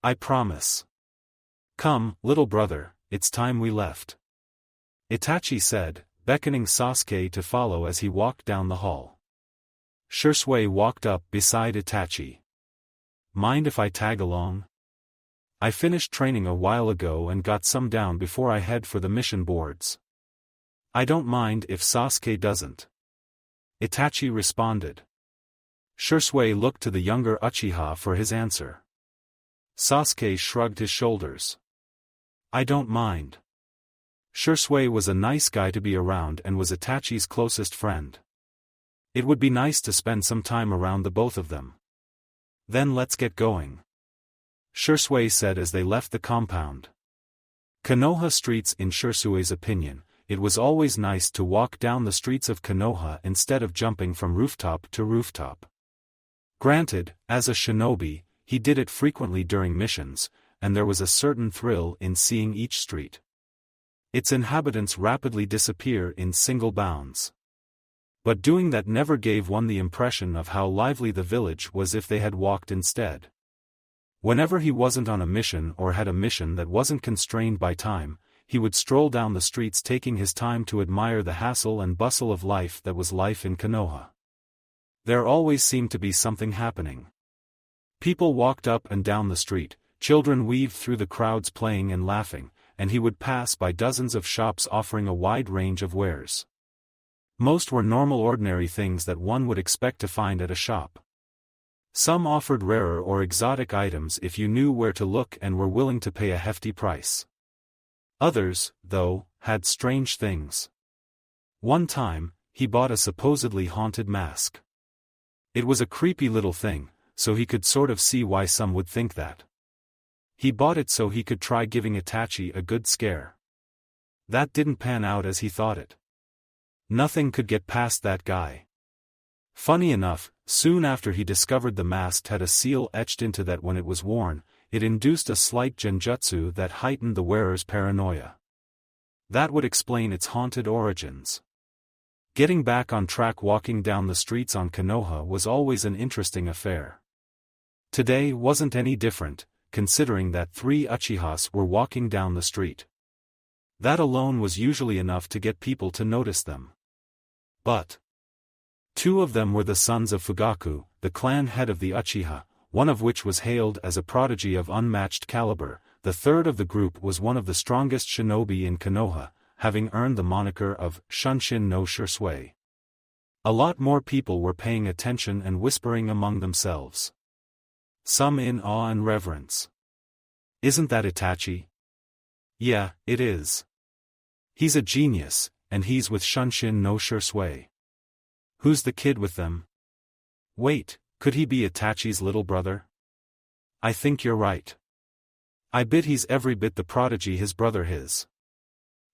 I promise. Come, little brother, it's time we left. Itachi said, beckoning Sasuke to follow as he walked down the hall. Shisui walked up beside Itachi. Mind if I tag along? I finished training a while ago and got some down before I head for the mission boards. I don't mind if Sasuke doesn't. Itachi responded. Shisui looked to the younger Uchiha for his answer. Sasuke shrugged his shoulders. I don't mind. Shisui was a nice guy to be around and was Itachi's closest friend. It would be nice to spend some time around the both of them. Then let's get going. Shisui said as they left the compound. Konoha streets. In Shisui's opinion, it was always nice to walk down the streets of Konoha instead of jumping from rooftop to rooftop. Granted, as a shinobi, he did it frequently during missions, and there was a certain thrill in seeing each street. Its inhabitants rapidly disappear in single bounds. But doing that never gave one the impression of how lively the village was if they had walked instead. Whenever he wasn't on a mission or had a mission that wasn't constrained by time, he would stroll down the streets taking his time to admire the hassle and bustle of life that was life in Konoha. There always seemed to be something happening. People walked up and down the street, children weaved through the crowds playing and laughing, and he would pass by dozens of shops offering a wide range of wares. Most were normal ordinary things that one would expect to find at a shop. Some offered rarer or exotic items if you knew where to look and were willing to pay a hefty price. Others, though, had strange things. One time, he bought a supposedly haunted mask. It was a creepy little thing, so he could sort of see why some would think that. He bought it so he could try giving Itachi a good scare. That didn't pan out as he thought it. Nothing could get past that guy. Funny enough, soon after he discovered the mask had a seal etched into that when it was worn, it induced a slight genjutsu that heightened the wearer's paranoia. That would explain its haunted origins. Getting back on track, walking down the streets on Konoha was always an interesting affair. Today wasn't any different, considering that 3 Uchihas were walking down the street. That alone was usually enough to get people to notice them. But 2 of them were the sons of Fugaku, the clan head of the Uchiha, one of which was hailed as a prodigy of unmatched caliber. The third of the group was one of the strongest shinobi in Konoha, having earned the moniker of Shunshin no Shisui. A lot more people were paying attention and whispering among themselves. Some in awe and reverence. Isn't that Itachi? Yeah, it is. He's a genius, and he's with Shunshin no Shisui. Who's the kid with them? Wait, could he be Itachi's little brother? I think you're right. I bet he's every bit the prodigy his brother is.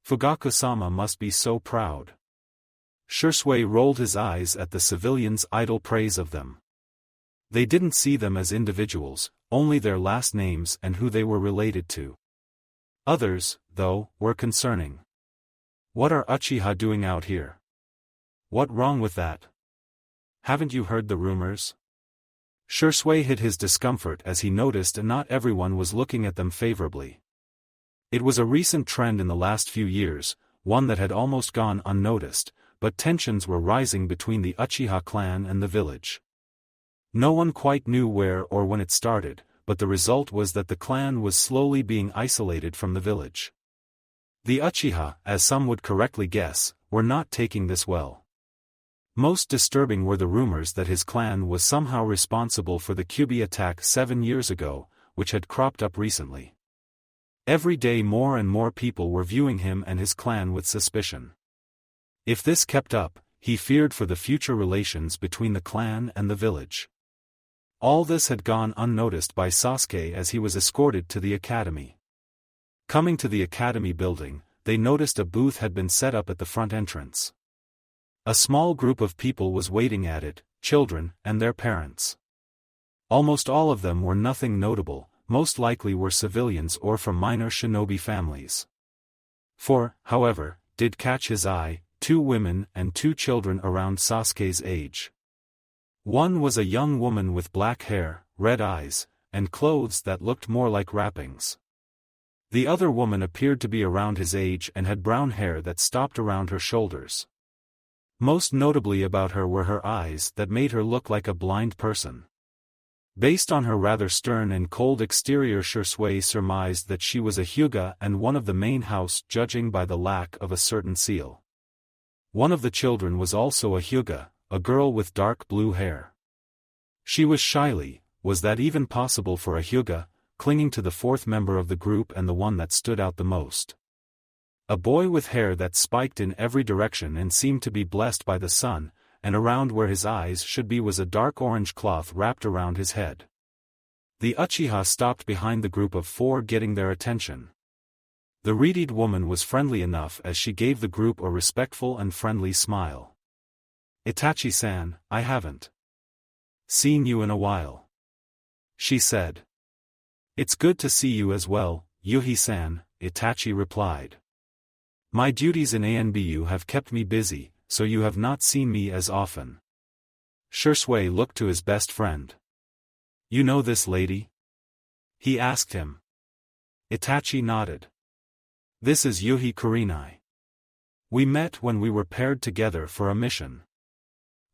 Fugaku-sama must be so proud. Shisui rolled his eyes at the civilians' idle praise of them. They didn't see them as individuals, only their last names and who they were related to. Others, though, were concerning. What are Uchiha doing out here? What wrong with that? Haven't you heard the rumors? Shisui hid his discomfort as he noticed not everyone was looking at them favorably. It was a recent trend in the last few years, one that had almost gone unnoticed, but tensions were rising between the Uchiha clan and the village. No one quite knew where or when it started, but the result was that the clan was slowly being isolated from the village. The Uchiha, as some would correctly guess, were not taking this well. Most disturbing were the rumors that his clan was somehow responsible for the Kyubi attack 7 years ago, which had cropped up recently. Every day more and more people were viewing him and his clan with suspicion. If this kept up, he feared for the future relations between the clan and the village. All this had gone unnoticed by Sasuke as he was escorted to the academy. Coming to the academy building, they noticed a booth had been set up at the front entrance. A small group of people was waiting at it, children and their parents. Almost all of them were nothing notable, most likely were civilians or from minor shinobi families. However, did catch his eye, 2 women and 2 children around Sasuke's age. One was a young woman with black hair, red eyes, and clothes that looked more like wrappings. The other woman appeared to be around his age and had brown hair that stopped around her shoulders. Most notably about her were her eyes that made her look like a blind person. Based on her rather stern and cold exterior, Shursui surmised that she was a Hyuga and one of the main house, judging by the lack of a certain seal. One of the children was also a Hyuga, a girl with dark blue hair. She was was that even possible for a Hyuga, clinging to the 4th member of the group and the one that stood out the most. A boy with hair that spiked in every direction and seemed to be blessed by the sun, and around where his eyes should be was a dark orange cloth wrapped around his head. The Uchiha stopped behind the group of 4, getting their attention. The reedied woman was friendly enough as she gave the group a respectful and friendly smile. "Itachi-san, I haven't seen you in a while," she said. "It's good to see you as well, Yuhi-san," Itachi replied. "My duties in ANBU have kept me busy, so you have not seen me as often." Shursui looked to his best friend. "You know this lady?" he asked him. Itachi nodded. "This is Yuhi Kurinai. We met when we were paired together for a mission.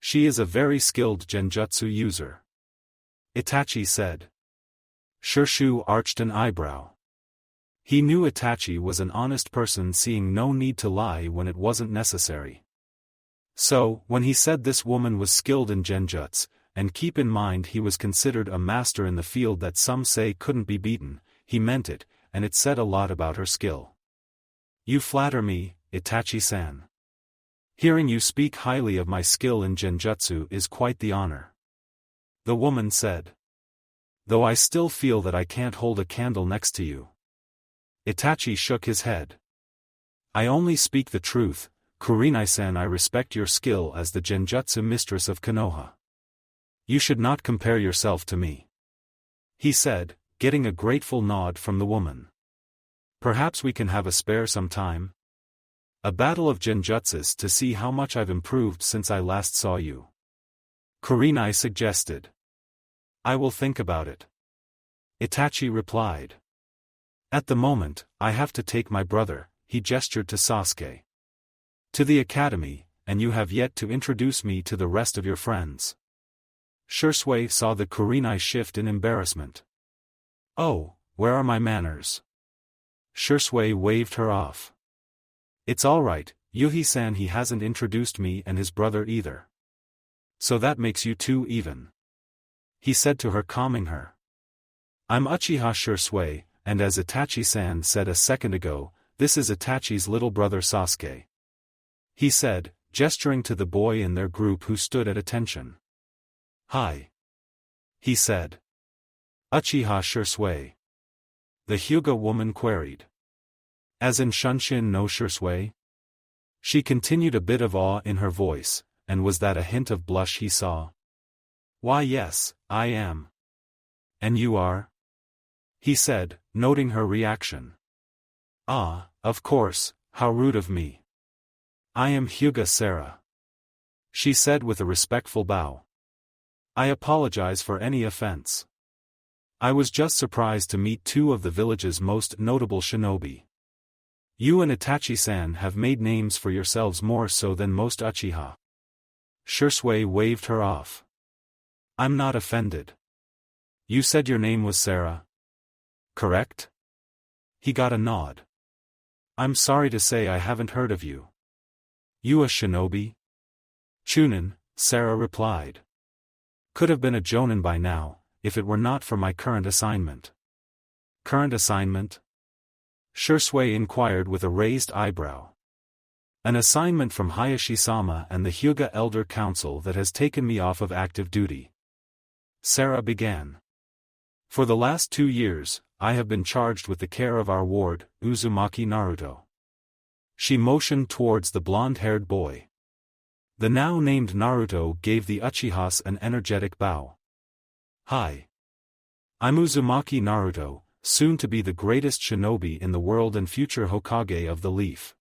She is a very skilled genjutsu user," Itachi said. Shursui arched an eyebrow. He knew Itachi was an honest person, seeing no need to lie when it wasn't necessary. So, when he said this woman was skilled in genjutsu, and keep in mind he was considered a master in the field that some say couldn't be beaten, he meant it, and it said a lot about her skill. "You flatter me, Itachi-san. Hearing you speak highly of my skill in genjutsu is quite the honor," the woman said. "Though I still feel that I can't hold a candle next to you." Itachi shook his head. "I only speak the truth, Kurinai-san. I respect your skill as the genjutsu mistress of Konoha. You should not compare yourself to me," he said, getting a grateful nod from the woman. "Perhaps we can have a spare some time? A battle of genjutsus to see how much I've improved since I last saw you," Kurinai suggested. "I will think about it," Itachi replied. "At the moment, I have to take my brother," he gestured to Sasuke, "to the academy, and you have yet to introduce me to the rest of your friends." Shursui saw the Kurinai shift in embarrassment. "Oh, where are my manners?" Shursui waved her off. "It's all right, Yuhi-san. He hasn't introduced me and his brother either. So that makes you 2 even," he said to her, calming her. "I'm Uchiha Shursui, and as Itachi-san said a second ago, this is Itachi's little brother Sasuke," he said, gesturing to the boy in their group who stood at attention. "Hi," he said. "Uchiha Shursui?" the Hyuga woman queried. "As in Shunshin no Shursui?" She continued, a bit of awe in her voice, and was that a hint of blush he saw? "Why yes, I am." "And you are?" he said, noting her reaction. "Ah, of course, how rude of me. I am Hyuga Sarah," she said with a respectful bow. "I apologize for any offense. I was just surprised to meet 2 of the village's most notable shinobi. You and Itachi-san have made names for yourselves more so than most Uchiha." Shursui waved her off. "I'm not offended. You said your name was Sarah? Correct?" He got a nod. "I'm sorry to say I haven't heard of you. You a shinobi?" "Chunin," Sarah replied. "Could have been a jonin by now, if it were not for my current assignment." "Current assignment?" Shursui inquired with a raised eyebrow. "An assignment from Hayashi-sama and the Hyuga Elder Council that has taken me off of active duty," Sarah began. "For the last 2 years, I have been charged with the care of our ward, Uzumaki Naruto. She motioned towards the blonde-haired boy. The now named Naruto gave the Uchihas an energetic bow. Hi. I'm Uzumaki Naruto, soon to be the greatest shinobi in the world and future Hokage of the Leaf.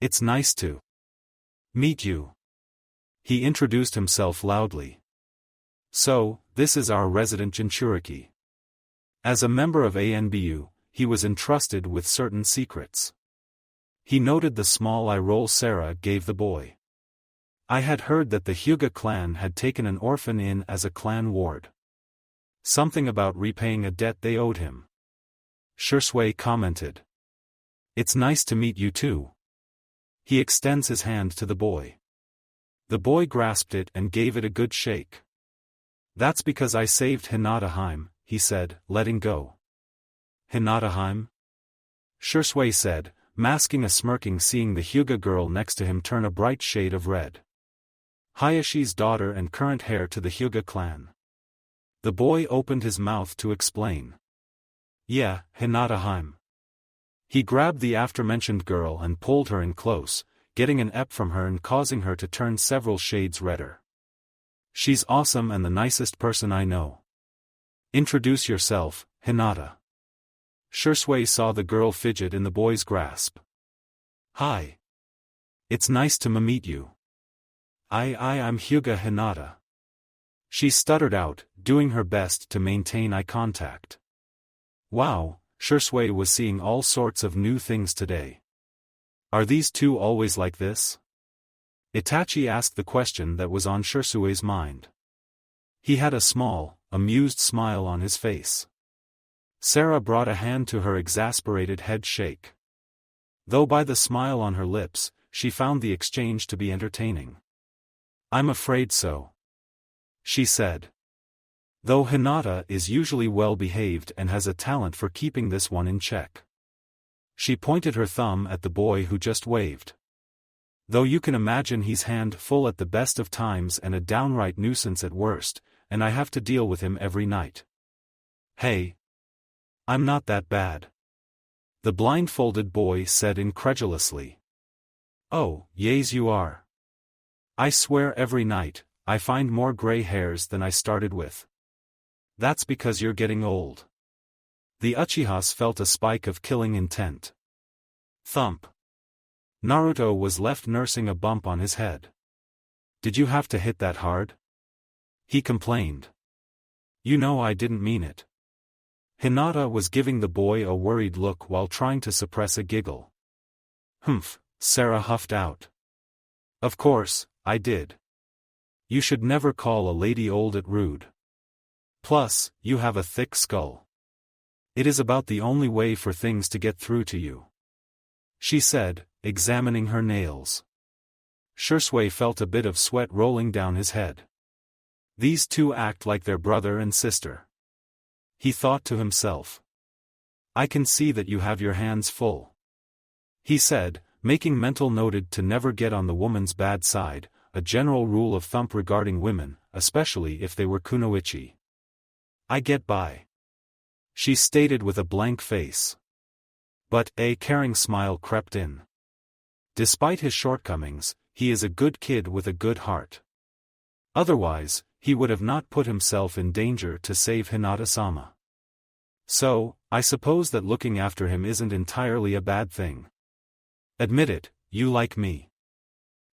It's nice to meet you. He introduced himself loudly. So, this is our resident Jinchuriki. As a member of ANBU, he was entrusted with certain secrets. He noted the small eye roll Sarah gave the boy. I had heard that the Hyuga clan had taken an orphan in as a clan ward. Something about repaying a debt they owed him. Shursui commented. It's nice to meet you too. He extends his hand to the boy. The boy grasped it and gave it a good shake. That's because I saved Hinata, he said, letting go. Hinata? Shursui said, masking a smirking seeing the Hyuga girl next to him turn a bright shade of red. Hayashi's daughter and current heir to the Hyuga clan. The boy opened his mouth to explain. Yeah, Hinata. He grabbed the aforementioned girl and pulled her in close, getting an ep from her and causing her to turn several shades redder. She's awesome and the nicest person I know. Introduce yourself, Hinata. Shursui saw the girl fidget in the boy's grasp. Hi. It's nice to meet you. I'm Hyuga Hinata. She stuttered out, doing her best to maintain eye contact. Wow, Shursui was seeing all sorts of new things today. Are these two always like this? Itachi asked the question that was on Shursui's mind. He had a small, amused smile on his face. Sarah brought a hand to her exasperated head shake. Though by the smile on her lips, she found the exchange to be entertaining. I'm afraid so. She said. Though Hinata is usually well-behaved and has a talent for keeping this one in check. She pointed her thumb at the boy who just waved. Though you can imagine he's hand-full at the best of times and a downright nuisance at worst, and I have to deal with him every night. Hey. I'm not that bad. The blindfolded boy said incredulously. Oh, yes you are. I swear every night, I find more gray hairs than I started with. That's because you're getting old. The Uchihas felt a spike of killing intent. Thump. Naruto was left nursing a bump on his head. Did you have to hit that hard? He complained. You know I didn't mean it. Hinata was giving the boy a worried look while trying to suppress a giggle. Humph, Sarah huffed out. Of course, I did. You should never call a lady old at rude. Plus, you have a thick skull. It is about the only way for things to get through to you. She said, examining her nails. Shursui felt a bit of sweat rolling down his head. These two act like their brother and sister. He thought to himself. I can see that you have your hands full. He said, making mental noted to never get on the woman's bad side, a general rule of thumb regarding women, especially if they were kunoichi. I get by. She stated with a blank face. But a caring smile crept in. Despite his shortcomings, he is a good kid with a good heart. Otherwise, he would have not put himself in danger to save Hinata-sama. So, I suppose that looking after him isn't entirely a bad thing. Admit it, you like me.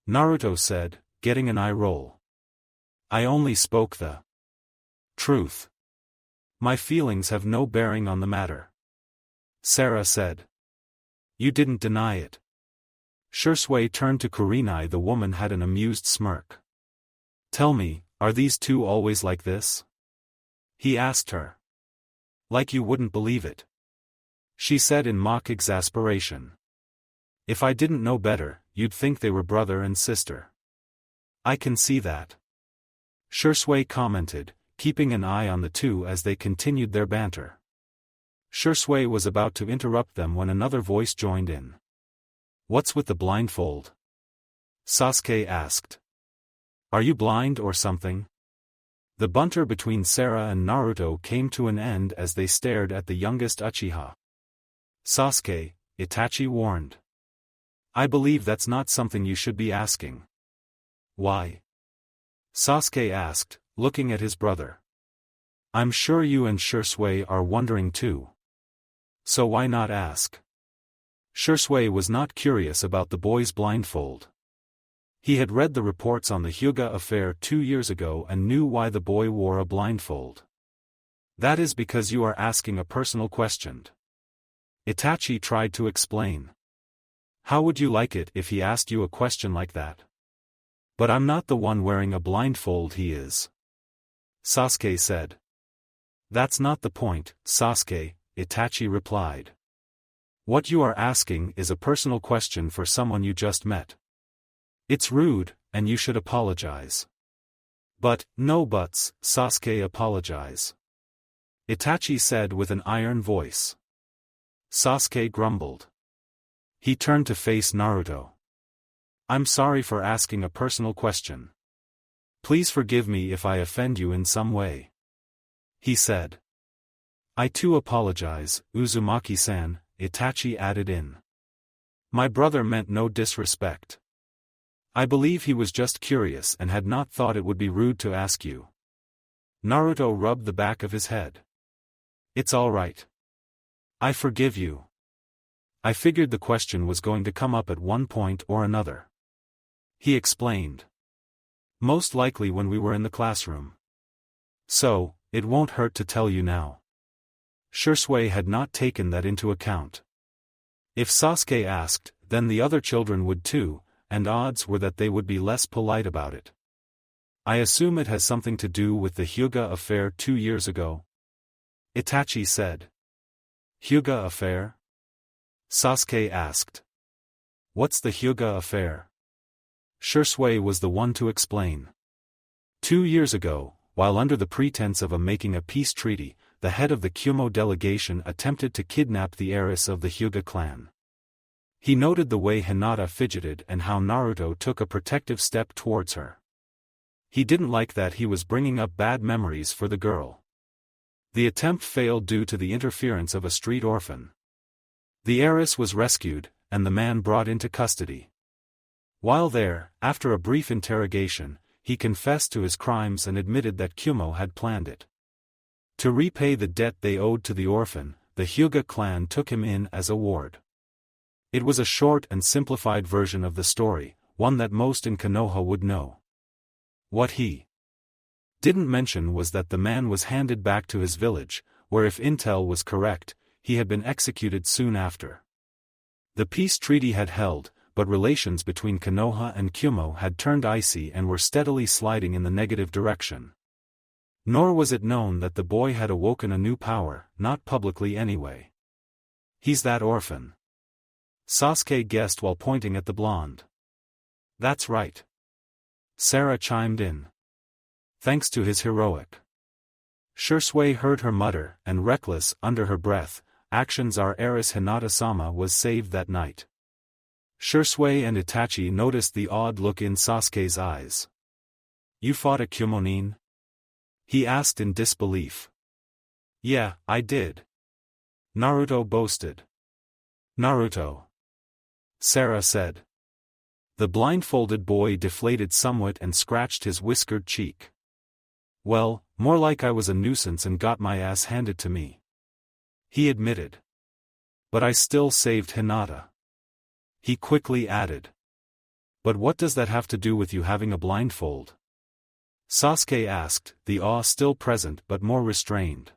Naruto said, getting an eye roll. I only spoke the truth. My feelings have no bearing on the matter. Sarah said. You didn't deny it. Shursui turned to Kurenai. The woman had an amused smirk. Tell me, are these two always like this? He asked her. Like you wouldn't believe it. She said in mock exasperation. If I didn't know better, you'd think they were brother and sister. I can see that. Shursui commented, keeping an eye on the two as they continued their banter. Shursui was about to interrupt them when another voice joined in. What's with the blindfold? Sasuke asked. Are you blind or something? The banter between Sarah and Naruto came to an end as they stared at the youngest Uchiha. Sasuke, Itachi warned. I believe that's not something you should be asking. Why? Sasuke asked, looking at his brother. I'm sure you and Shisui are wondering too. So why not ask? Shisui was not curious about the boy's blindfold. He had read the reports on the Hyuga affair 2 years ago and knew why the boy wore a blindfold. That is because you are asking a personal question. Itachi tried to explain. How would you like it if he asked you a question like that? But I'm not the one wearing a blindfold, he is. Sasuke said. That's not the point, Sasuke, Itachi replied. What you are asking is a personal question for someone you just met. It's rude, and you should apologize. But, no buts, Sasuke, apologize. Itachi said with an iron voice. Sasuke grumbled. He turned to face Naruto. I'm sorry for asking a personal question. Please forgive me if I offend you in some way. He said. I too apologize, Uzumaki-san, Itachi added in. My brother meant no disrespect. I believe he was just curious and had not thought it would be rude to ask you. Naruto rubbed the back of his head. It's all right. I forgive you. I figured the question was going to come up at one point or another. He explained. Most likely when we were in the classroom. So, it won't hurt to tell you now. Shisui had not taken that into account. If Sasuke asked, then the other children would too, and odds were that they would be less polite about it. I assume it has something to do with the Hyuga affair 2 years ago? Itachi said. Hyuga affair? Sasuke asked. What's the Hyuga affair? Shisui was the one to explain. 2 years ago, while under the pretense of making a peace treaty, the head of the Kumo delegation attempted to kidnap the heiress of the Hyuga clan. He noted the way Hinata fidgeted and how Naruto took a protective step towards her. He didn't like that he was bringing up bad memories for the girl. The attempt failed due to the interference of a street orphan. The heiress was rescued, and the man brought into custody. While there, after a brief interrogation, he confessed to his crimes and admitted that Kumo had planned it. To repay the debt they owed to the orphan, the Hyuga clan took him in as a ward. It was a short and simplified version of the story, one that most in Konoha would know. What he didn't mention was that the man was handed back to his village, where if intel was correct, he had been executed soon after. The peace treaty had held, but relations between Konoha and Kumo had turned icy and were steadily sliding in the negative direction. Nor was it known that the boy had awoken a new power, not publicly anyway. He's that orphan. Sasuke guessed while pointing at the blonde. That's right. Sarah chimed in. Thanks to his heroic. Shisui heard her mutter, and reckless, under her breath, actions our heiress Hinata-sama was saved that night. Shisui and Itachi noticed the odd look in Sasuke's eyes. You fought a Kumonin? He asked in disbelief. Yeah, I did. Naruto boasted. Naruto. Sarah said. The blindfolded boy deflated somewhat and scratched his whiskered cheek. Well, more like I was a nuisance and got my ass handed to me. He admitted. But I still saved Hinata. He quickly added. But what does that have to do with you having a blindfold? Sasuke asked, the awe still present but more restrained.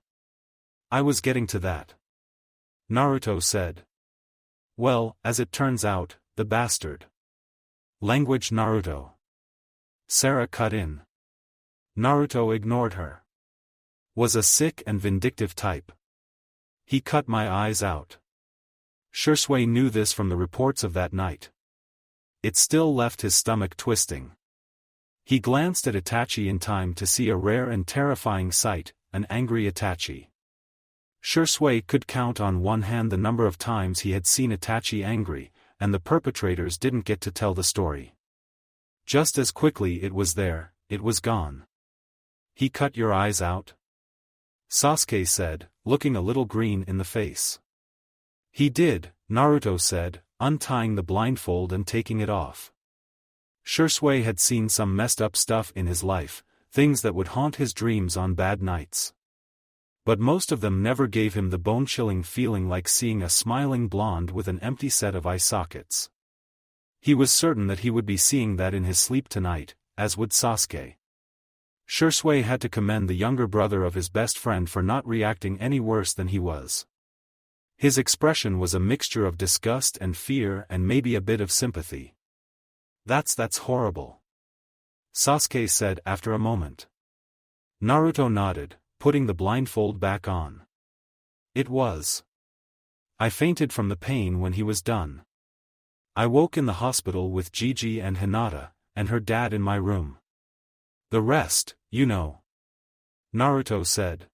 I was getting to that. Naruto said. Well, as it turns out, the bastard. Language Naruto. Sarah cut in. Naruto ignored her. Was a sick and vindictive type. He cut my eyes out. Shisui knew this from the reports of that night. It still left his stomach twisting. He glanced at Itachi in time to see a rare and terrifying sight, an angry Itachi. Shisui could count on one hand the number of times he had seen Itachi angry, and the perpetrators didn't get to tell the story. Just as quickly it was there, it was gone. He cut your eyes out? Sasuke said, looking a little green in the face. He did, Naruto said, untying the blindfold and taking it off. Shursui had seen some messed up stuff in his life, things that would haunt his dreams on bad nights. But most of them never gave him the bone-chilling feeling like seeing a smiling blonde with an empty set of eye sockets. He was certain that he would be seeing that in his sleep tonight, as would Sasuke. Shursui had to commend the younger brother of his best friend for not reacting any worse than he was. His expression was a mixture of disgust and fear and maybe a bit of sympathy. That's horrible," Sasuke said after a moment. Naruto nodded, putting the blindfold back on. "It was. I fainted from the pain when he was done. I woke in the hospital with Gigi and Hinata, and her dad in my room. The rest, you know," Naruto said.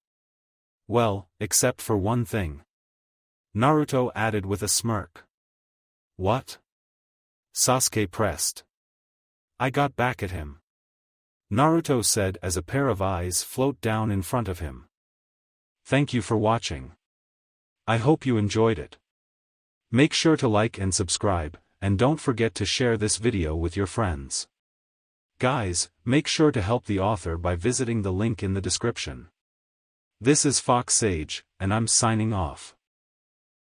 "Well, except for one thing," Naruto added with a smirk. "What?" Sasuke pressed. "I got back at him," Naruto said as a pair of eyes float down in front of him. Thank you for watching. I hope you enjoyed it. Make sure to like and subscribe, and don't forget to share this video with your friends. Guys, make sure to help the author by visiting the link in the description. This is Fox Sage, and I'm signing off.